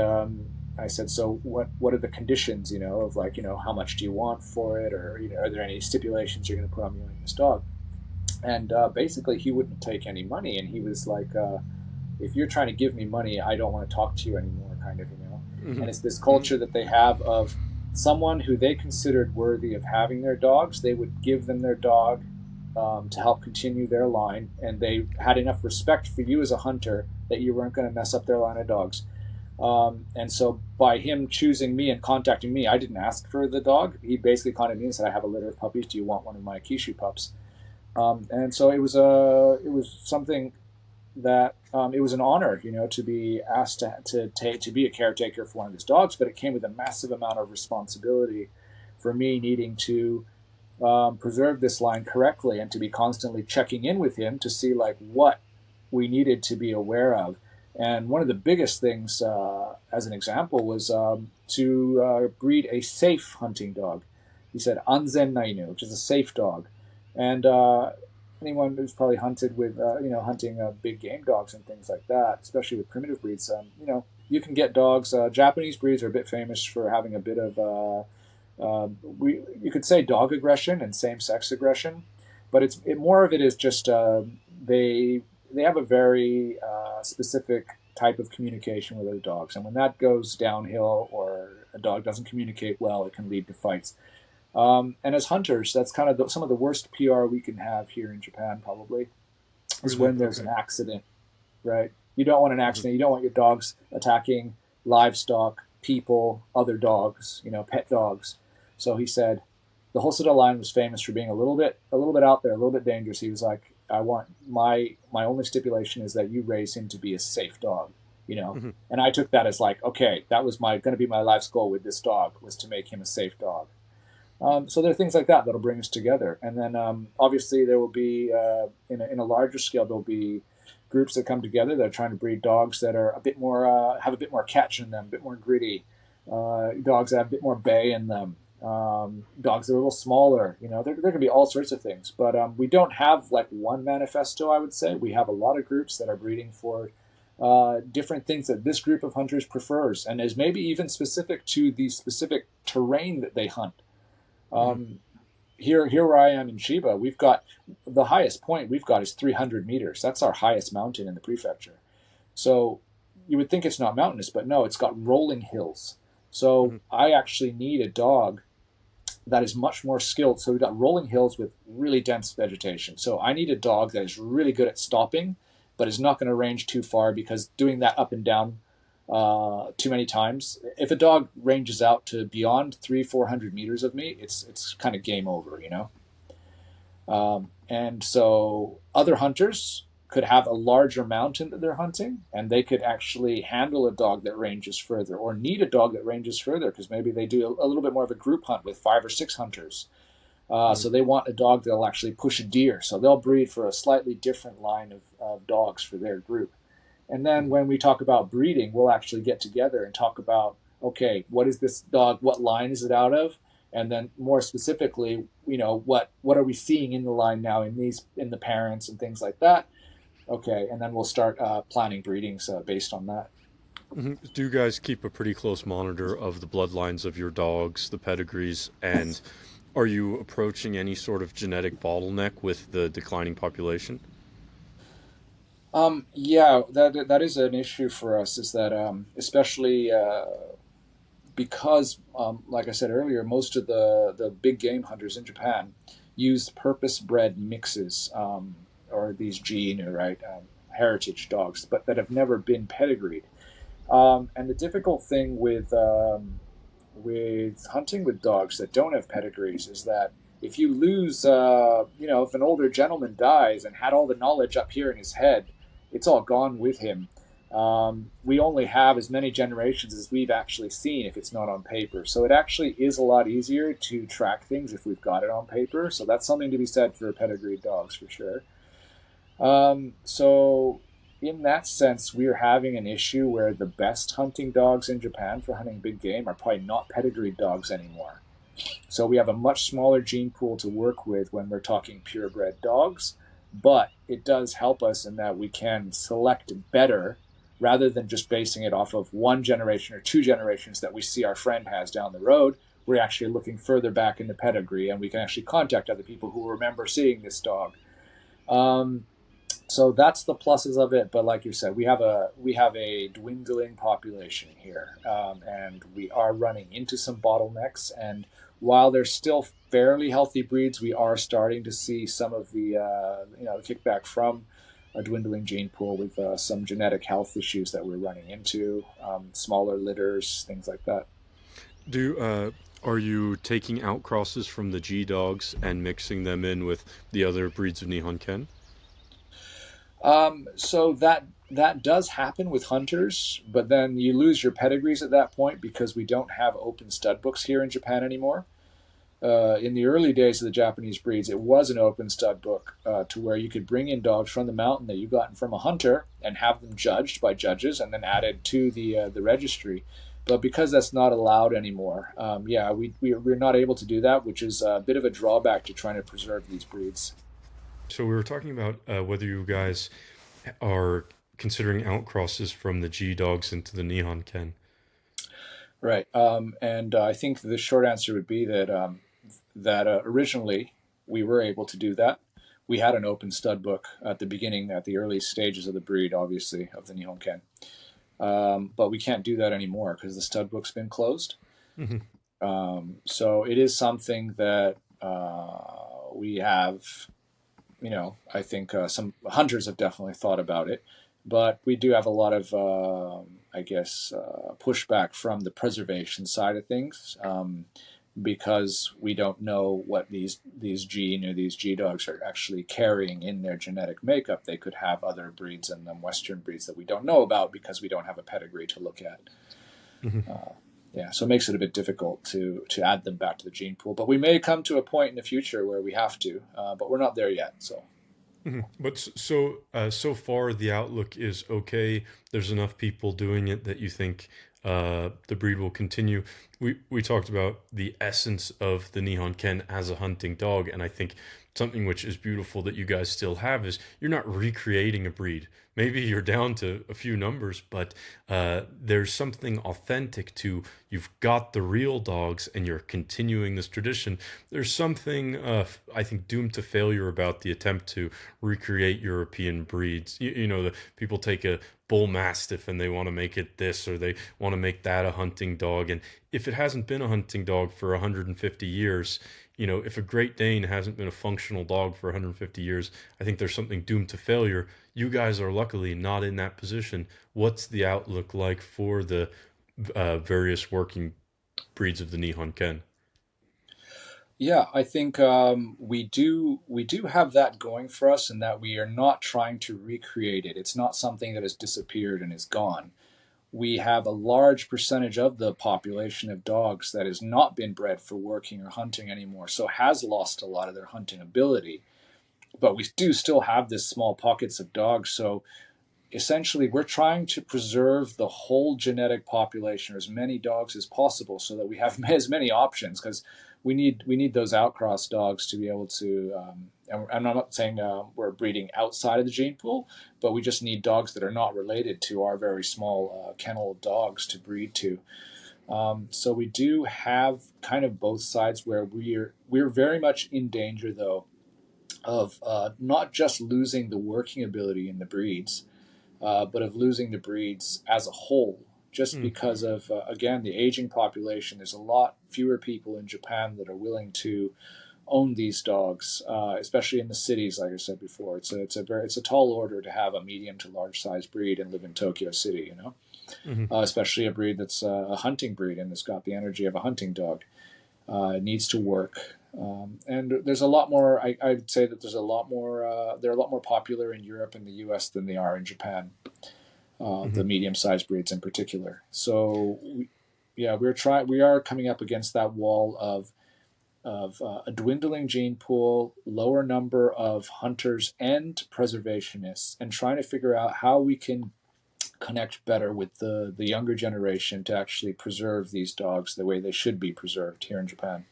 I said, so what are the conditions, of like, how much do you want for it, or are there any stipulations you're going to put on me owning this dog? And basically, he wouldn't take any money, and he was like, if you're trying to give me money, I don't want to talk to you anymore, kind of. Mm-hmm. And it's this Mm-hmm. culture that they have of someone who they considered worthy of having their dogs. They would give them their dog to help continue their line, and they had enough respect for you as a hunter that you weren't going to mess up their line of dogs. And so by him choosing me and contacting me, I didn't ask for the dog. He basically contacted me and said, "I have a litter of puppies. Do you want one of my Kishu pups?" And so it was something that it was an honor, to be asked to be a caretaker for one of his dogs, but it came with a massive amount of responsibility for me needing to preserve this line correctly and to be constantly checking in with him to see like what we needed to be aware of. And one of the biggest things, as an example, was to breed a safe hunting dog. He said "anzen nainu," which is a safe dog, and anyone who's probably hunted with, hunting big game dogs and things like that, especially with primitive breeds, you can get dogs. Japanese breeds are a bit famous for having a bit of, you could say, dog aggression and same-sex aggression, but more of it is just they have a very specific type of communication with other dogs, and when that goes downhill or a dog doesn't communicate well, it can lead to fights. And as hunters, that's kind of some of the worst PR we can have here in Japan, probably, is Really? when there's Okay. an accident, right? You don't want an Mm-hmm. accident. You don't want your dogs attacking livestock, people, other dogs, pet dogs. So he said the Hosada line was famous for being a little bit out there, a little bit dangerous. He was like, I want my only stipulation is that you raise him to be a safe dog, you know. Mm-hmm. And I took that as like, okay, that was my going to be my life's goal with this dog, was to make him a safe dog. So there are things like that that'll bring us together, and then obviously there will be in a larger scale there'll be groups that come together that are trying to breed dogs that are a bit more have a bit more catch in them, a bit more gritty, dogs that have a bit more bay in them, dogs that are a little smaller. There can be all sorts of things, but we don't have like one manifesto. I would say we have a lot of groups that are breeding for different things that this group of hunters prefers, and is maybe even specific to the specific terrain that they hunt. Mm-hmm. um, here where I am in Chiba, we've got the highest point we've got is 300 meters. That's our highest mountain in the prefecture. So you would think it's not mountainous, but no, it's got rolling hills. So Mm-hmm. I actually need a dog that is much more skilled. So we've got rolling hills with really dense vegetation. So I need a dog that is really good at stopping, but is not going to range too far, because doing that up and down too many times, if a dog ranges out to beyond 300-400 meters of me, it's kind of game over. And so other hunters could have a larger mountain that they're hunting, and they could actually handle a dog that ranges further, or need a dog that ranges further, because maybe they do a little bit more of a group hunt with 5 or 6 hunters. Mm-hmm. So they want a dog that'll actually push a deer. So they'll breed for a slightly different line of dogs for their group. And then Mm-hmm. when we talk about breeding, we'll actually get together and talk about, okay, what is this dog? What line is it out of? And then more specifically, what are we seeing in the line now in the parents and things like that? Okay, and then we'll start planning breedings based on that. Mm-hmm. Do you guys keep a pretty close monitor of the bloodlines of your dogs, the pedigrees, and are you approaching any sort of genetic bottleneck with the declining population? Yeah, that is an issue for us. Is that especially because, like I said earlier, most of the big game hunters in Japan use purpose bred mixes, or these gene or right heritage dogs, but that have never been pedigreed. And the difficult thing with hunting with dogs that don't have pedigrees is that if you lose, if an older gentleman dies and had all the knowledge up here in his head, it's all gone with him. We only have as many generations as we've actually seen if it's not on paper. So it actually is a lot easier to track things if we've got it on paper. So that's something to be said for pedigreed dogs for sure. So in that sense, we are having an issue where the best hunting dogs in Japan for hunting big game are probably not pedigreed dogs anymore. So we have a much smaller gene pool to work with when we're talking purebred dogs, but it does help us in that we can select better rather than just basing it off of one generation or two generations that we see our friend has down the road. We're actually looking further back in the pedigree and we can actually contact other people who remember seeing this dog. Um, so that's the pluses of it. But like you said, we have a dwindling population here, and we are running into some bottlenecks. And while there's still fairly healthy breeds, we are starting to see some of the kickback from a dwindling gene pool with some genetic health issues that we're running into, smaller litters, things like that. Do Are you taking out crosses from the G dogs and mixing them in with the other breeds of Nihon Ken? So that does happen with hunters, but then you lose your pedigrees at that point because we don't have open stud books here in Japan anymore. In the early days of the Japanese breeds, it was an open stud book to where you could bring in dogs from the mountain that you gotten from a hunter and have them judged by judges and then added to the registry. But because that's not allowed anymore, yeah, we're not able to do that, which is a bit of a drawback to trying to preserve these breeds. So we were talking about whether you guys are considering outcrosses from the G dogs into the Nihon Ken. Right. And I think the short answer would be that originally we were able to do that. We had an open stud book at the beginning, at the early stages of the breed, obviously, of the Nihon Ken. But we can't do that anymore because the stud book's been closed. Hmm. So it is something that we have, I think some hunters have definitely thought about it, but we do have a lot of, I guess, pushback from the preservation side of things, because we don't know what these gene or these G dogs are actually carrying in their genetic makeup. They could have other breeds and them Western breeds that we don't know about because we don't have a pedigree to look at. Hmm. Uh, yeah, so it makes it a bit difficult to add them back to the gene pool. But we may come to a point in the future where we have to, but we're not there yet. So. But so far the outlook is okay. There's enough people doing it that you think the breed will continue. We talked about the essence of the Nihon Ken as a hunting dog, and I think something which is beautiful that you guys still have is you're not recreating a breed. Maybe you're down to a few numbers, but there's something authentic to you've got the real dogs and you're continuing this tradition. There's something I think doomed to failure about the attempt to recreate European breeds. The people take a bull mastiff and they want to make it this or they want to make that a hunting dog. And if it hasn't been a hunting dog for 150 years, if a Great Dane hasn't been a functional dog for 150 years, I think there's something doomed to failure. You guys are luckily not in that position. What's the outlook like for the various working breeds of the Nihon Ken? Yeah, I think we do have that going for us, in that we are not trying to recreate it. It's not something that has disappeared and is gone. We have a large percentage of the population of dogs that has not been bred for working or hunting anymore, so has lost a lot of their hunting ability. But we do still have this small pockets of dogs. So essentially, we're trying to preserve the whole genetic population, or as many dogs as possible, so that we have as many options. Because we need those outcross dogs to be able to. And I'm not saying we're breeding outside of the gene pool, but we just need dogs that are not related to our very small kennel dogs to breed to. So we do have kind of both sides where we're very much in danger, though, of not just losing the working ability in the breeds, but of losing the breeds as a whole, just Mm, because of again the aging population. There's a lot fewer people in Japan that are willing to own these dogs, especially in the cities. Like I said before, it's a tall order to have a medium to large size breed and live in Tokyo City. mhm. Especially a breed that's a hunting breed and has got the energy of a hunting dog. It needs to work. And there's a lot more. I'd say that there's a lot more. They're a lot more popular in Europe and the U.S. than they are in Japan. The Mhm. medium-sized breeds in particular. So, yeah, We are coming up against that wall of a dwindling gene pool, lower number of hunters and preservationists, and trying to figure out how we can connect better with the younger generation to actually preserve these dogs the way they should be preserved here in Japan.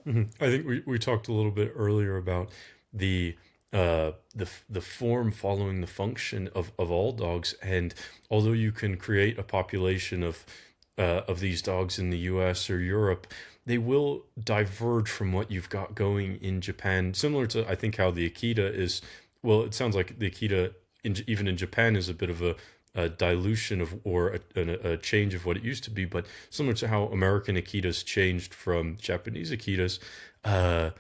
I think we talked a little bit earlier about the the form following the function of all dogs, and although you can create a population of these dogs in the U.S. or Europe, they will diverge from what you've got going in Japan. Similar to I think how the Akita is. Well, it sounds like the Akita even in Japan is a bit of a dilution of or a change of what it used to be, but similar to how American Akitas changed from Japanese Akitas. Uh,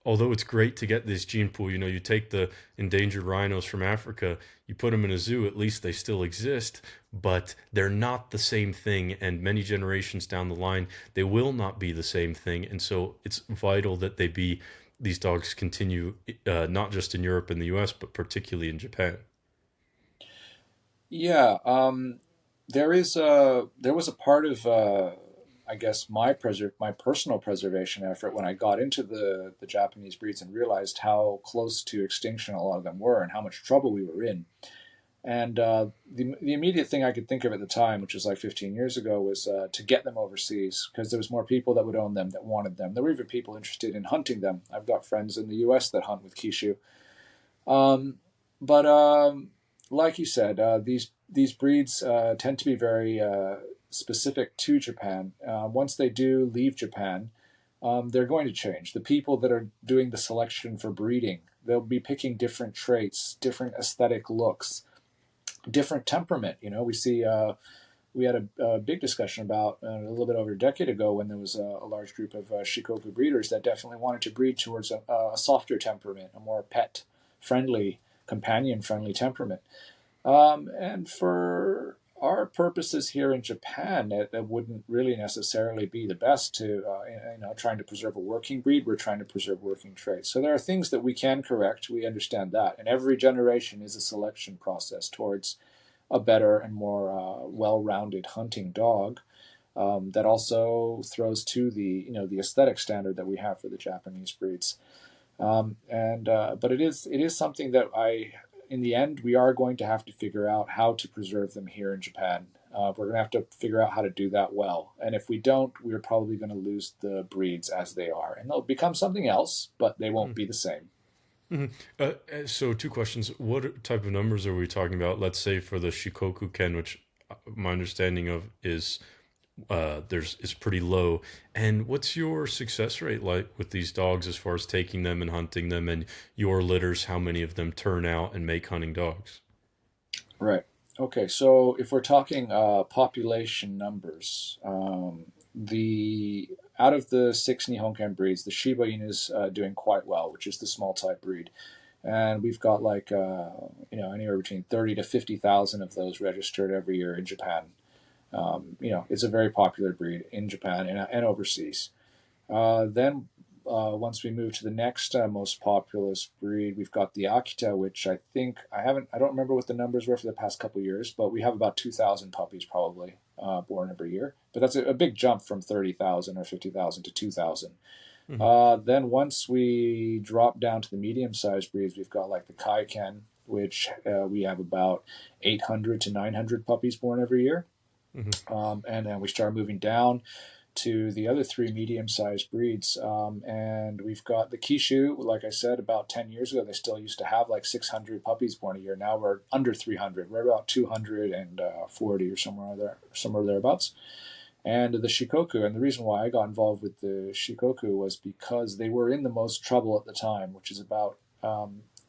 Although it's great to get this gene pool, you take the endangered rhinos from Africa, you put them in a zoo, at least they still exist, but they're not the same thing. And many generations down the line, they will not be the same thing. And so it's vital that these dogs continue, not just in Europe and the US, but particularly in Japan. Yeah, there was a part of I guess my personal preservation effort when I got into the Japanese breeds and realized how close to extinction a lot of them were and how much trouble we were in. And the immediate thing I could think of at the time, which was like 15 years ago, was to get them overseas because there was more people that would own them that wanted them. There were even people interested in hunting them. I've got friends in the U.S. that hunt with Kishu. Um, but like you said, these breeds tend to be very specific to Japan. Once they do leave Japan, they're going to change. The people that are doing the selection for breeding, they'll be picking different traits, different aesthetic looks, different temperament. We had a big discussion about a little bit over a decade ago when there was a large group of Shikoku breeders that definitely wanted to breed towards a softer temperament, a more pet friendly, companion friendly temperament. And for our purposes here in Japan, that wouldn't really necessarily be the best to, trying to preserve a working breed. We're trying to preserve working traits. So there are things that we can correct. We understand that. And every generation is a selection process towards a better and more well-rounded hunting dog that also throws to the aesthetic standard that we have for the Japanese breeds. And But it is something that in the end, we are going to have to figure out how to preserve them here in Japan. We're going to have to figure out how to do that well. And if we don't, we're probably going to lose the breeds as they are, and they'll become something else, but they won't be the same. Mhm. So two questions. What type of numbers are we talking about? Let's say for the Shikoku Ken, which my understanding of is pretty low. And what's your success rate like with these dogs as far as taking them and hunting them and your litters? How many of them turn out and make hunting dogs? Right. Okay. So if we're talking population numbers, the out of the six Nihon Ken breeds, the Shiba Inu is doing quite well, which is the small type breed, and we've got like anywhere between 30 to 50,000 of those registered every year in Japan. It's a very popular breed in Japan and overseas. Then once we move to the next most populous breed, we've got the Akita, which I don't remember what the numbers were for the past couple of years, but we have about 2,000 puppies probably born every year. But that's a big jump from 30,000 or 50,000 to 2,000. Hmm. Then once we drop down to the medium-sized breeds, we've got like the Kaiken, which we have about 800 to 900 puppies born every year. Hmm. And then we start moving down to the other three medium-sized breeds. And we've got the Kishu, like I said, about 10 years ago, they still used to have like 600 puppies born a year. Now we're under 300. We're about 240 or somewhere thereabouts. And the Shikoku, and the reason why I got involved with the Shikoku was because they were in the most trouble at the time, which is about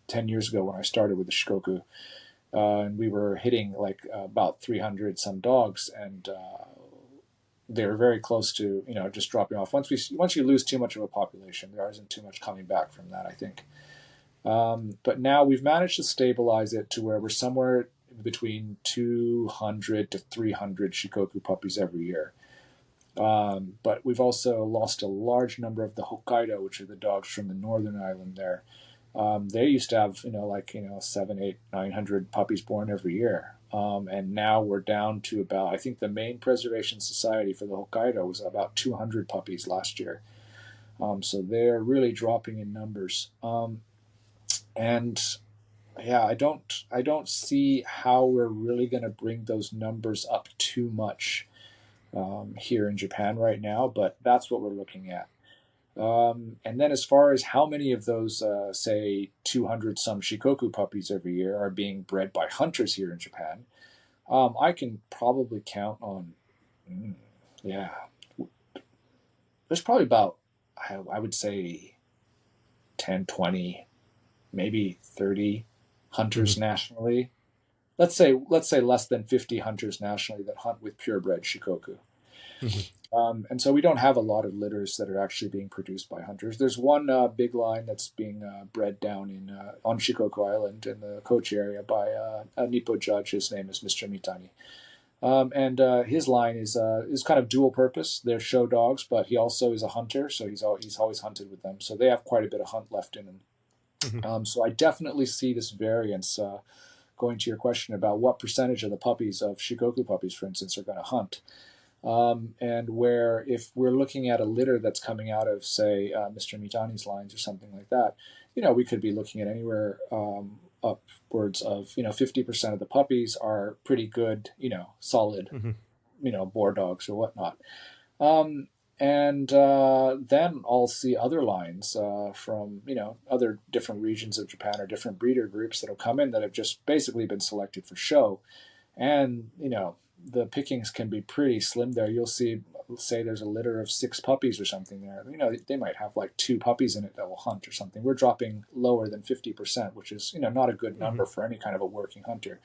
10 years ago when I started with the Shikoku. And we were hitting like about 300 some dogs, and they were very close to just dropping off. Once you lose too much of a population, there isn't too much coming back from that, I think. But now we've managed to stabilize it to where we're somewhere between 200 to 300 Shikoku puppies every year. But we've also lost a large number of the Hokkaido, which are the dogs from the northern island there. They used to have, 7, 8, 900 puppies born every year. And now we're down to about, I think the main preservation society for the Hokkaido was about 200 puppies last year. So they're really dropping in numbers. And yeah, I don't see how we're really going to bring those numbers up too much here in Japan right now, but that's what we're looking at. And then as far as how many of those, say, 200 some Shikoku puppies every year are being bred by hunters here in Japan, I can probably count on, yeah, there's probably about, I would say, 10, 20, maybe 30 hunters Mm-hmm. nationally. Let's say less than 50 hunters nationally that hunt with purebred Shikoku. Mm-hmm. And so we don't have a lot of litters that are actually being produced by hunters. There's one big line that's being bred down in on Shikoku Island in the Kochi area by a Nippo judge. His name is Mr. Mitani. And his line is kind of dual purpose. They're show dogs, but he also is a hunter, so he's always hunted with them. So they have quite a bit of hunt left in them. Mm-hmm. So I definitely see this variance. Going to your question about what percentage of the puppies of Shikoku puppies, for instance, are going to hunt. And where if we're looking at a litter that's coming out of, say, Mr. Mitani's lines or something like that, we could be looking at anywhere upwards of 50% of the puppies are pretty good, solid, Mm-hmm. boar dogs or whatnot. Um, and then I'll see other lines from other different regions of Japan or different breeder groups that'll come in that have just basically been selected for show, and the pickings can be pretty slim there. You'll see, say there's a litter of 6 puppies or something there. They might have like 2 puppies in it that will hunt or something. We're dropping lower than 50%, which is not a good Mm-hmm. number for any kind of a working hunter.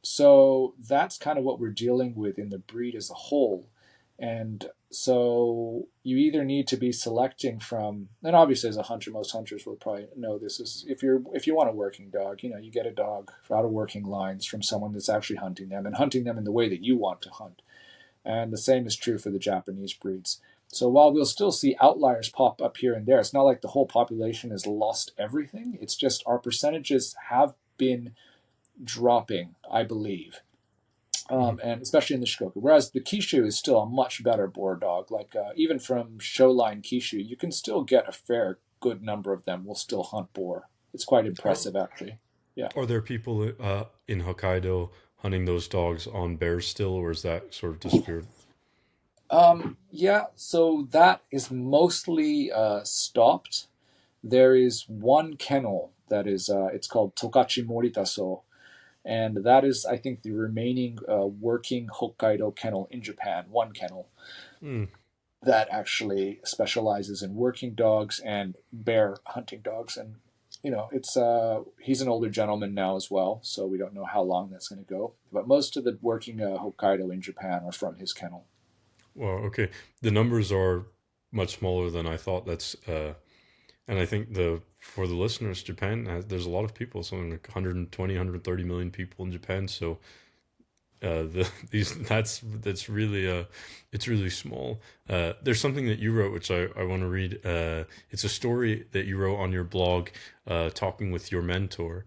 So that's kind of what we're dealing with in the breed as a whole. And so you either need to be selecting from, and obviously as a hunter, most hunters will probably know this is if you want a working dog, you get a dog out of working lines from someone that's actually hunting them and hunting them in the way that you want to hunt. And the same is true for the Japanese breeds. So while we'll still see outliers pop up here and there, it's not like the whole population has lost everything. It's just our percentages have been dropping, I believe, Mm-hmm. and especially in the Shikoku. Whereas the Kishu is still a much better boar dog. Like even from showline Kishu, you can still get a fair good number of them will still hunt boar. It's quite Are, impressive, actually. Yeah. are there people in Hokkaido hunting those dogs on bears still, or is that sort of disappeared? Yeah. So that is mostly stopped. There is one kennel that is it's called Tokachi Moritaso, and that is, I think, the remaining working Hokkaido kennel in Japan. One kennel Mm. that actually specializes in working dogs and bear hunting dogs. And it's he's an older gentleman now as well, so we don't know how long that's going to go. But most of the working Hokkaido in Japan are from his kennel. Well, okay. The numbers are much smaller than I thought. And I think for the listeners, Japan there's a lot of people, something like 120, 130 million people in Japan. So that's really it's really small. There's something that you wrote which I want to read. It's a story that you wrote on your blog, talking with your mentor,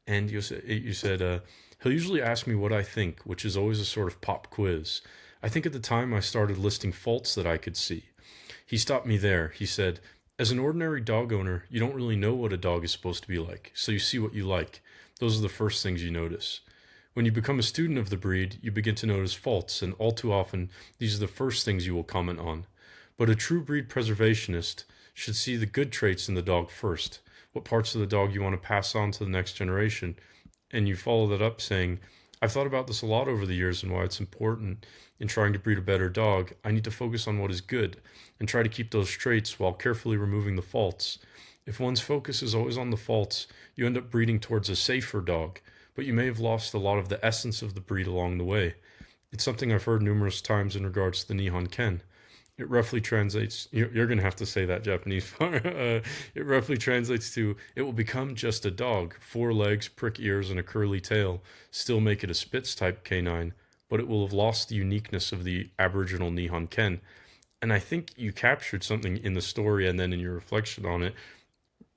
and you said he'll usually ask me what I think, which is always a sort of pop quiz. I think at the time I started listing faults that I could see. He stopped me there. He said, as an ordinary dog owner, you don't really know what a dog is supposed to be like, so you see what you like. Those are the first things you notice. When you become a student of the breed, you begin to notice faults, and all too often, these are the first things you will comment on. But a true breed preservationist should see the good traits in the dog first, what parts of the dog you want to pass on to the next generation, and you follow that up saying, I've thought about this a lot over the years and why it's important in trying to breed a better dog. I need to focus on what is good and try to keep those traits while carefully removing the faults. If one's focus is always on the faults, you end up breeding towards a safer dog, but you may have lost a lot of the essence of the breed along the way. It's something I've heard numerous times in regards to the Nihon Ken. It roughly translates, you're going to have to say that Japanese part. It roughly translates to, it will become just a dog, 4 legs, prick ears, and a curly tail, still make it a Spitz type canine, but it will have lost the uniqueness of the Aboriginal Nihon Ken. And I think you captured something in the story and then in your reflection on it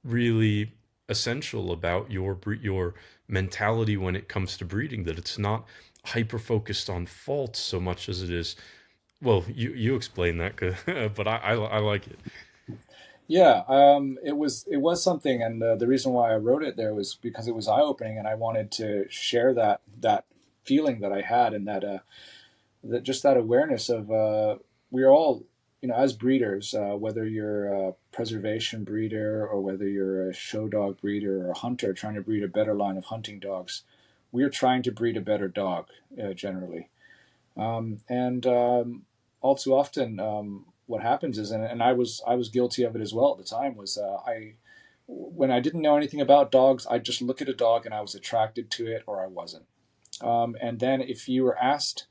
really essential about your mentality when it comes to breeding, that it's not hyper focused on faults so much as it is, well, you explain that, but I like it. Yeah, it was something, and the reason why I wrote it there was because it was eye opening, and I wanted to share that feeling that I had, and that just that awareness of we're all, as breeders, whether you're a preservation breeder or whether you're a show dog breeder or a hunter trying to breed a better line of hunting dogs, we're trying to breed a better dog, generally. And all too often, what happens is, and I was guilty of it as well at the time, was I when I didn't know anything about dogs, I just look at a dog and I was attracted to it or I wasn't. And then if you were asked,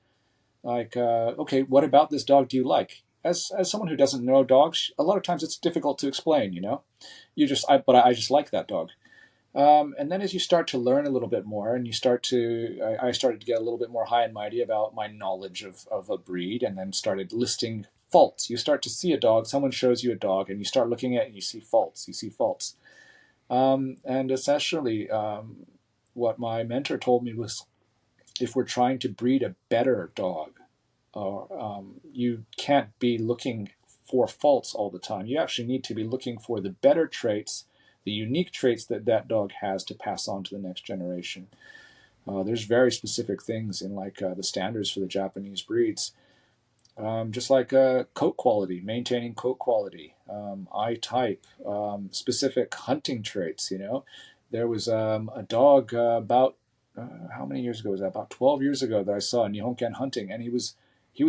like, okay, what about this dog do you like? As someone who doesn't know dogs, a lot of times it's difficult to explain. But I just like that dog. And then as you start to learn a little bit more, and I started to get a little bit more high and mighty about my knowledge of a breed, and then started listing faults. You start to see a dog, someone shows you a dog, and you start looking at it and you see faults. And essentially, what my mentor told me was, if we're trying to breed a better dog, you can't be looking for faults all the time. You actually need to be looking for the better traits, the unique traits that that dog has to pass on to the next generation. There's very specific things in like the standards for the Japanese breeds, just like coat quality, maintaining coat quality, eye type, specific hunting traits. There was a dog about how many years ago was that? About 12 years ago that I saw Nihon Ken hunting, and he was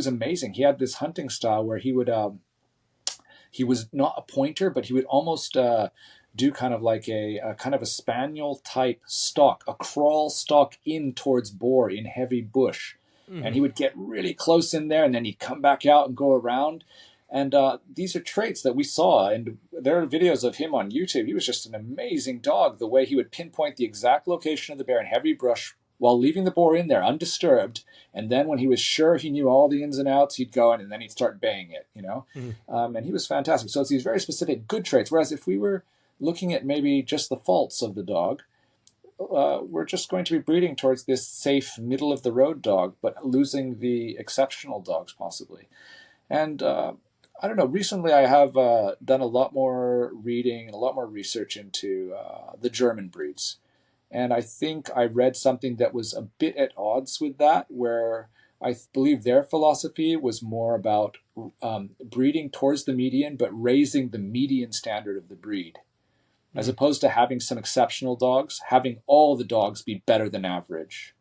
amazing. He had this hunting style where he was not a pointer, but he would almost do kind of like a kind of a spaniel type stalk, a crawl stalk in towards boar in heavy bush. And Hmm. he would get really close in there, and then he'd come back out and go around. And these are traits that we saw, and there are videos of him on YouTube. He was just an amazing dog, the way he would pinpoint the exact location of the bear in heavy brush while leaving the boar in there undisturbed. And then when he was sure he knew all the ins and outs, he'd go in and then he'd start baying it. Hmm. And he was fantastic. So it's these very specific good traits. Whereas if we were looking at maybe just the faults of the dog, we're just going to be breeding towards this safe, middle of the road dog, but losing the exceptional dogs possibly. And I don't know. Recently, I have done a lot more reading and a lot more research into the German breeds. And I think I read something that was a bit at odds with that, where I believe their philosophy was more about breeding towards the median, but raising the median standard of the breed, as Hmm. opposed to having some exceptional dogs, having all the dogs be better than average.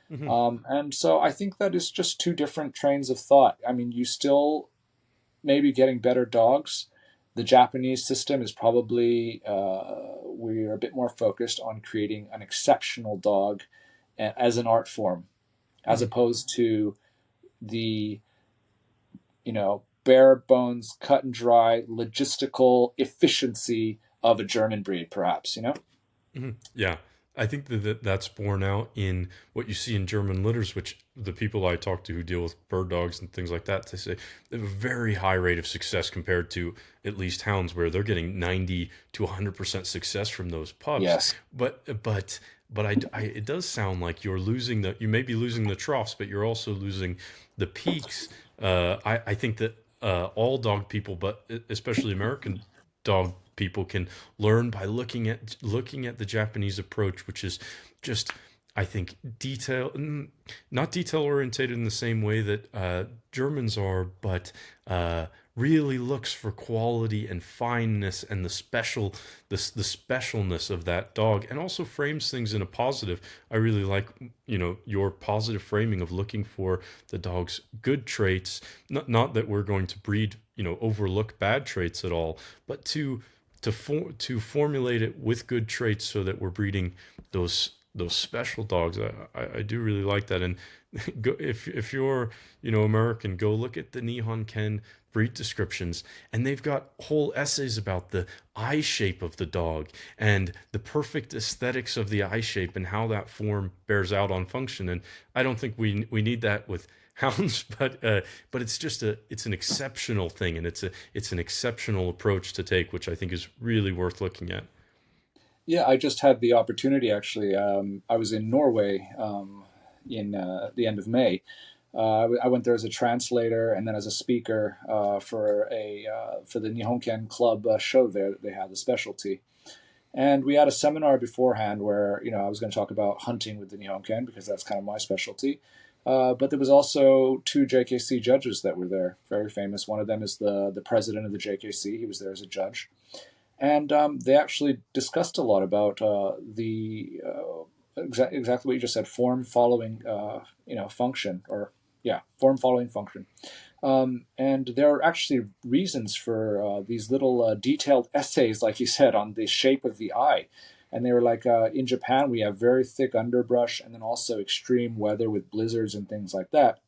Hmm. And so I think that is just two different trains of thought. I mean, you still maybe getting better dogs. The Japanese system is probably we're a bit more focused on creating an exceptional dog as an art form, as Hmm. opposed to the bare bones, cut and dry, logistical efficiency of a German breed, perhaps. Hmm. Yeah, I think that's borne out in what you see in German litters, which the people I talk to who deal with bird dogs and things like that, they say they have a very high rate of success compared to at least hounds, where they're getting 90 to 100% success from those pups. Yes. But it does sound like you may be losing the troughs, but you're also losing the peaks. I think that all dog people, but especially American dog people, can learn by looking at the Japanese approach, which is just I think not detail orientated in the same way that Germans are, but really looks for quality and fineness and the specialness of that dog, and also frames things in a positive. I really like your positive framing of looking for the dog's good traits. Not that we're going to breed overlook bad traits at all, but to formulate it with good traits so that we're breeding those special dogs. I do really like that. And if you're American, go look at the Nihon Ken breed descriptions, and they've got whole essays about the eye shape of the dog and the perfect aesthetics of the eye shape and how that form bears out on function. And I don't think we need that with hounds, but it's an exceptional thing, and it's an exceptional approach to take, which I think is really worth looking at. Yeah, I just had the opportunity actually. I was in Norway in the end of May. I went there as a translator and then as a speaker for the Nihon Ken Club show there that they had the specialty. And we had a seminar beforehand where I was going to talk about hunting with the Nihon Ken because that's kind of my specialty. But there was also two JKC judges that were there, very famous. One of them is the president of the JKC. He was there as a judge. And they actually discussed a lot about exactly what you just said, form following function, or yeah, form following function. And there are actually reasons for these little detailed essays, like you said, on the shape of the eye. And they were like, in Japan, we have very thick underbrush and then also extreme weather with blizzards and things like that.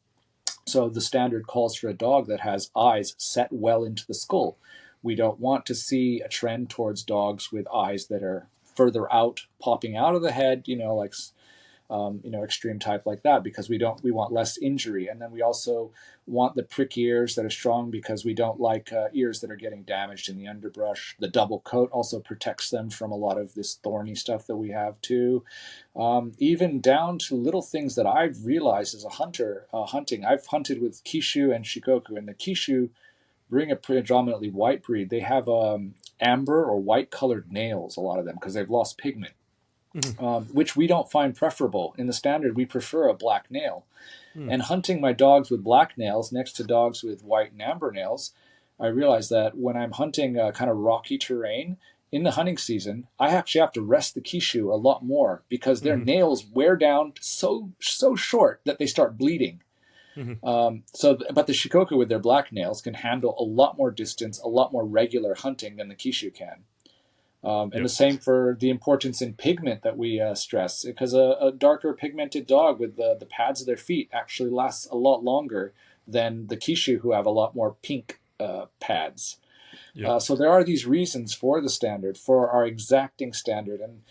So the standard calls for a dog that has eyes set well into the skull. We don't want to see a trend towards dogs with eyes that are further out, popping out of the head, like extreme type like that, because we want less injury. And then we also want the prick ears that are strong because we don't like ears that are getting damaged in the underbrush. The double coat also protects them from a lot of this thorny stuff that we have too. Even down to little things that I've realized as a hunter hunting. I've hunted with Kishu and Shikoku, and the Kishu being a predominantly white breed, they have amber or white colored nails, a lot of them, because they've lost pigment. Which we don't find preferable. In the standard, we prefer a black nail. And hunting my dogs with black nails next to dogs with white and amber nails, I realized that when I'm hunting kind of rocky terrain in the hunting season, I actually have to rest the Kishu a lot more because their nails wear down so short that they start bleeding. But the Shikoku with their black nails can handle a lot more distance, a lot more regular hunting than the Kishu can. And the same for the importance in pigment that we stress, because a darker pigmented dog with the pads of their feet actually lasts a lot longer than the Kishu, who have a lot more pink pads. So there are these reasons for the standard, for our exacting standard, and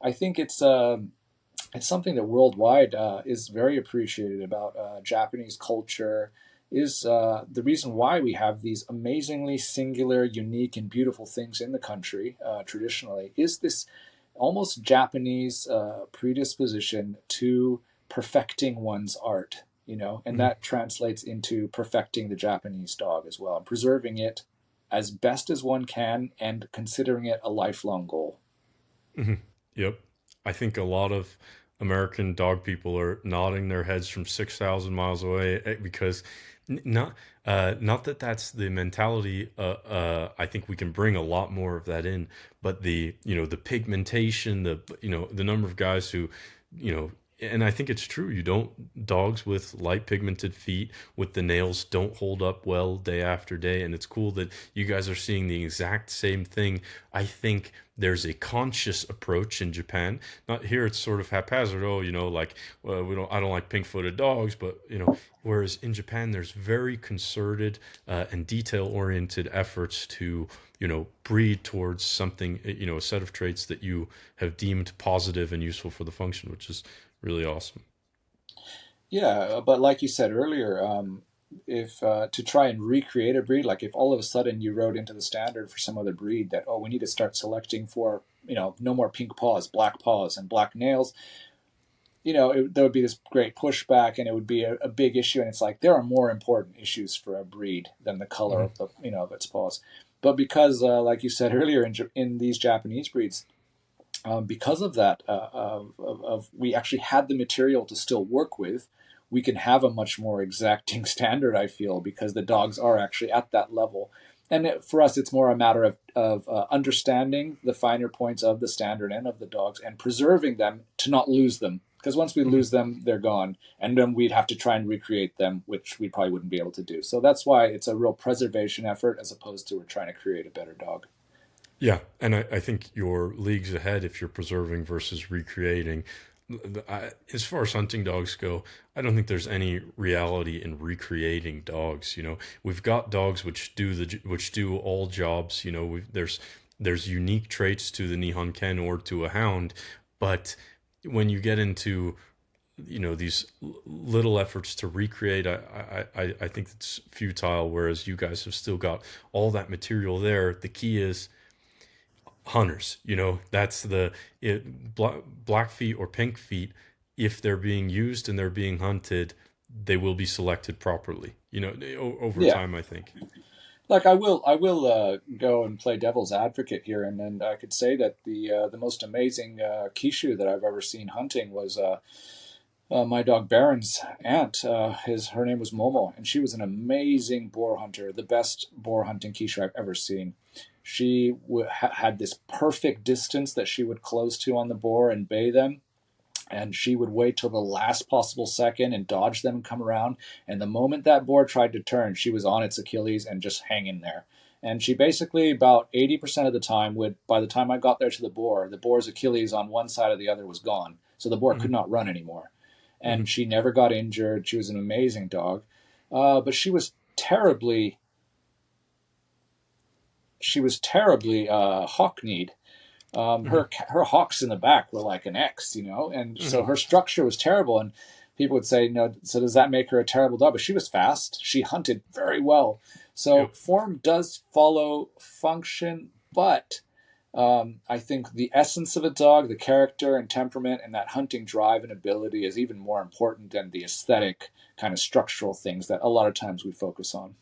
I think it's something that worldwide is very appreciated about Japanese culture. Is the reason why we have these amazingly singular, unique, and beautiful things in the country traditionally is this almost Japanese predisposition to perfecting one's art, and that translates into perfecting the Japanese dog as well, and preserving it as best as one can and considering it a lifelong goal. Yep. I think a lot of American dog people are nodding their heads from 6,000 miles away because not that that's the mentality. I think we can bring a lot more of that in, but the pigmentation, the number of guys who, and I think it's true. Dogs with light pigmented feet with the nails don't hold up well day after day. And it's cool that you guys are seeing the exact same thing. I think there's a conscious approach in Japan. Not here, it's sort of haphazard. Oh, I don't like pink footed dogs, but, whereas in Japan, there's very concerted and detail oriented efforts to, breed towards something, a set of traits that you have deemed positive and useful for the function, which is really awesome. Yeah, but like you said earlier, if to try and recreate a breed, like if all of a sudden you wrote into the standard for some other breed that, we need to start selecting for, no more pink paws, black paws, and black nails, there would be this great pushback, and it would be a big issue. And it's like there are more important issues for a breed than the color of of its paws. But because, like you said earlier, in these Japanese breeds, because of that, we actually had the material to still work with. We can have a much more exacting standard, I feel, because the dogs are actually at that level. And for us, it's more a matter of understanding the finer points of the standard and of the dogs and preserving them to not lose them. Because once we Mhm. lose them, they're gone. And then we'd have to try and recreate them, which we probably wouldn't be able to do. So that's why it's a real preservation effort as opposed to we're trying to create a better dog. Yeah, and I think you're leagues ahead if you're preserving versus recreating. As far as hunting dogs go, I don't think there's any reality in recreating dogs. You know, we've got dogs which do all jobs. You know, there's unique traits to the Nihon Ken or to a hound, but when you get into these little efforts to recreate, I think it's futile. Whereas you guys have still got all that material there. The key is hunters. That's black feet or pink feet. If they're being used and they're being hunted, they will be selected properly. Over Yeah. time, I think. Like I will go and play devil's advocate here, and I could say that the most amazing Kishu that I've ever seen hunting was my dog Baron's aunt. Her name was Momo, and she was an amazing boar hunter, the best boar hunting Kishu I've ever seen. She had this perfect distance that she would close to on the boar and bay them, and she would wait till the last possible second and dodge them and come around. And the moment that boar tried to turn, she was on its Achilles and just hanging there. And she basically, about 80% of the time, would, by the time I got there to the boar's Achilles on one side or the other was gone. So the boar could Hmm. not run anymore. Hmm. And she never got injured. She was an amazing dog. But she was terribly hawk-kneed. Hmm. Her hocks in the back were like an X, and so Hmm. her structure was terrible. And people would say, so does that make her a terrible dog? But she was fast. She hunted very well. So Yep. form does follow function, but I think the essence of a dog, the character and temperament, and that hunting drive and ability is even more important than the aesthetic kind of structural things that a lot of times we focus on.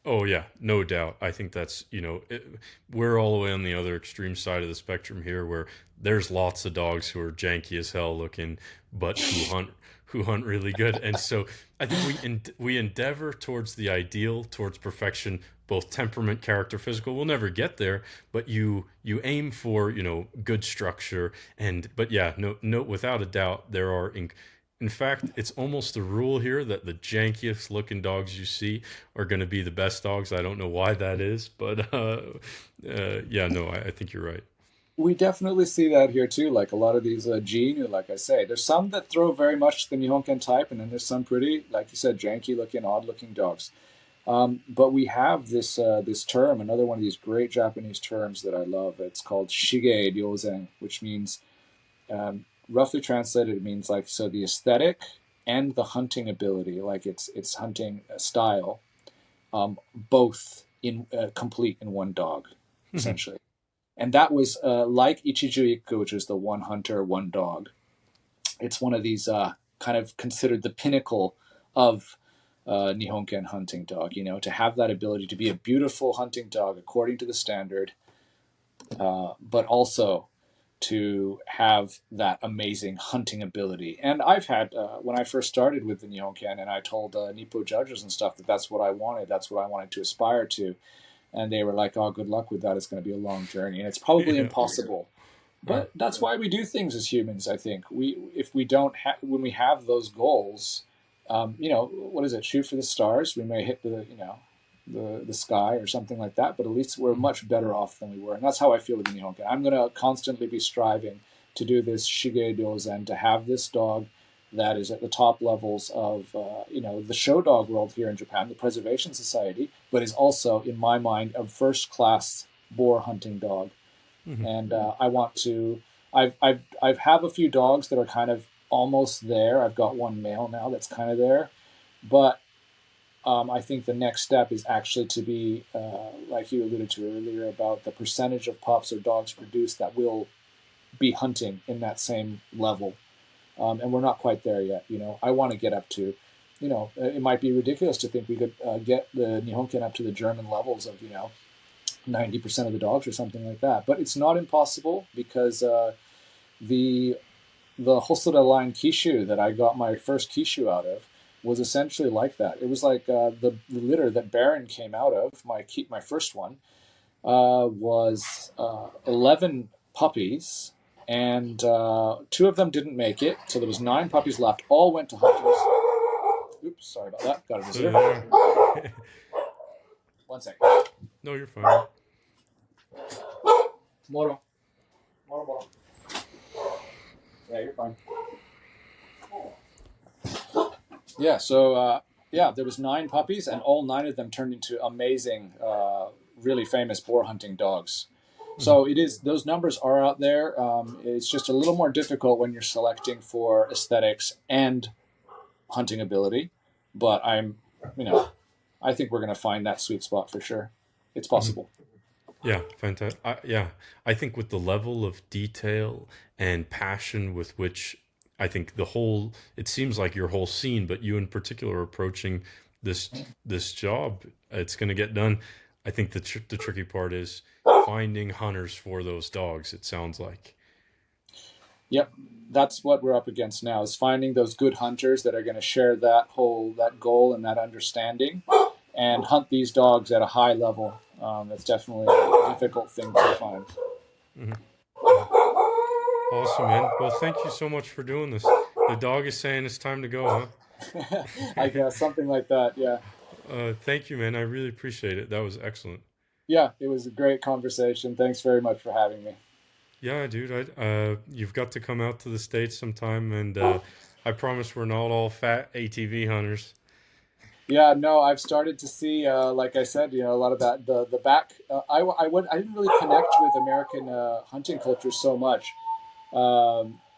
Oh yeah, no doubt. I think that's we're all the way on the other extreme side of the spectrum here, where there's lots of dogs who are janky as hell looking, but who hunt really good. And so I think we endeavor towards the ideal, towards perfection, both temperament, character, physical. We'll never get there, but you aim for good structure. And but yeah, no, without a doubt, there are. In fact, it's almost a rule here that the jankiest looking dogs you see are going to be the best dogs. I don't know why that is, but yeah, no, I think you're right. We definitely see that here too. Like a lot of these gene, like I say, there's some that throw very much the Nihon Ken type, and then there's some pretty, like you said, janky looking, odd looking dogs. But we have this term, another one of these great Japanese terms that I love. It's called shige ryozen, which means roughly translated, it means like so the aesthetic and the hunting ability, like its hunting style, both in complete in one dog, essentially. And that was like Ichijuiku, which is the one hunter, one dog. It's one of these kind of considered the pinnacle of Nihonken hunting dog. To have that ability to be a beautiful hunting dog according to the standard, but also to have that amazing hunting ability. And I've had, when I first started with the Nihonken, and I told Nippo judges and stuff that that's what I wanted, that's what I wanted to aspire to. And they were like, "Oh, good luck with that. It's going to be a long journey, and it's probably Yeah. impossible." Uh, But that's why we do things as humans. I think if we don't have, when we have those goals, what is it? Shoot for the stars. We may hit the sky or something like that, but at least we're much better off than we were. And that's how I feel with the Nihonka. I'm going to constantly be striving to do this shige ryozen, to have this dog that is at the top levels of the show dog world here in Japan, the Preservation Society, but is also, in my mind, a first class boar hunting dog. mhm. And I want to. I've have a few dogs that are kind of almost there. I've got one male now that's kind of there, but I think the next step is actually to be, like you alluded to earlier, about the percentage of pups or dogs produced that will be hunting in that same level. And we're not quite there yet. I want to get up to, it might be ridiculous to think we could get the Nihonkin up to the German levels of, 90% of the dogs or something like that. But it's not impossible because the the Hosoda line Kishu that I got my first Kishu out of was essentially like that. It was like the litter that Baron came out of, my first one, was 11 puppies, and two of them didn't make it, so there was 9 puppies left. All went to hunters. Oops, sorry about that. Got a So visitor. there. One second. No, you're fine. Moro. Moro, Moro. Yeah, you're fine. Yeah, so yeah, there was 9 puppies, and all 9 of them turned into amazing, really famous boar hunting dogs. So it is; those numbers are out there. It's just a little more difficult when you're selecting for aesthetics and hunting ability. But I think we're going to find that sweet spot for sure. It's possible. Yeah, fantastic. Yeah, I think with the level of detail and passion with which I think it seems like your whole scene, but you in particular are approaching this this job, it's going to get done. I think the tricky part is finding hunters for those dogs. It sounds like. Yep, that's what we're up against now: is finding those good hunters that are going to share that goal and that understanding, and hunt these dogs at a high level. It's definitely a difficult thing to find. Hmm. Awesome, man. Well, thank you so much for doing this. The dog is saying it's time to go, I huh? guess something like that. Yeah, Thank you, man. I really appreciate it. That was excellent. yeah. It was a great conversation. Thanks very much for having me. Yeah, dude. You've got to come out to the States sometime, and I promise we're not all fat ATV hunters. Yeah, no, I've started to see, like I said, a lot of that. The back. I didn't really connect with American hunting culture so much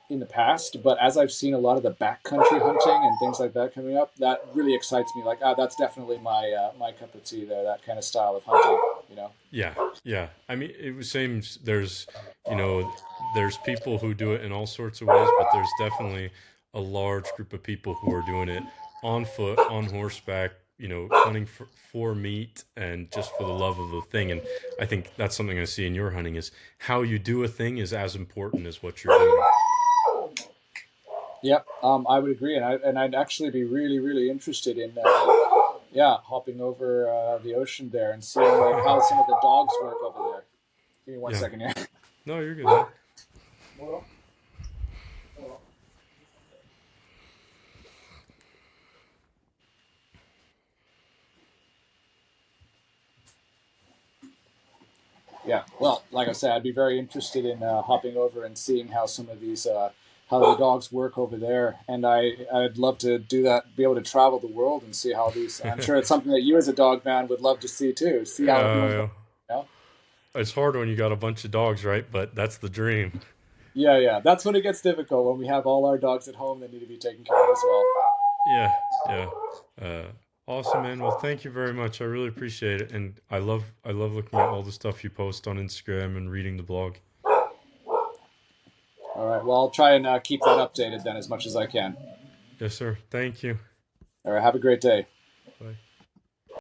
in the past, but as I've seen a lot of the backcountry hunting and things like that coming up, that really excites me. Like, that's definitely my cup of tea there. That kind of style of hunting. You know. Yeah, yeah. I mean, it was same. You know, there's people who do it in all sorts of ways, but there's definitely a large group of people who are doing it on foot, on horseback. You know, hunting for meat and just for the love of the thing. And I think that's something I see in your hunting is how you do a thing is as important as what you're doing. Yep, I would agree, and I'd actually be really, really interested in yeah, hopping over the ocean there and seeing like how some of the dogs work over there. Give me one Yeah. second here. No, you're good, man. Yeah, well, like I said, I'd be very interested in hopping over and seeing how some of these how the dogs work over there, and I'd love to do that, be able to travel the world and see how these. I'm sure it's something that you as a dog man would love to see too. See how everyone's. Yeah, You know? it's hard when you got a bunch of dogs, right? But that's the dream. Yeah, yeah, that's when it gets difficult when we have all our dogs at home that need to be taken care of as well. Yeah, yeah. Uh, awesome, man. Well, thank you very much. I really appreciate it, and I love looking at all the stuff you post on Instagram and reading the blog. All right, well, I'll try and keep that updated then as much as I can. Yes, sir. Thank you. All right, have a great day. Bye.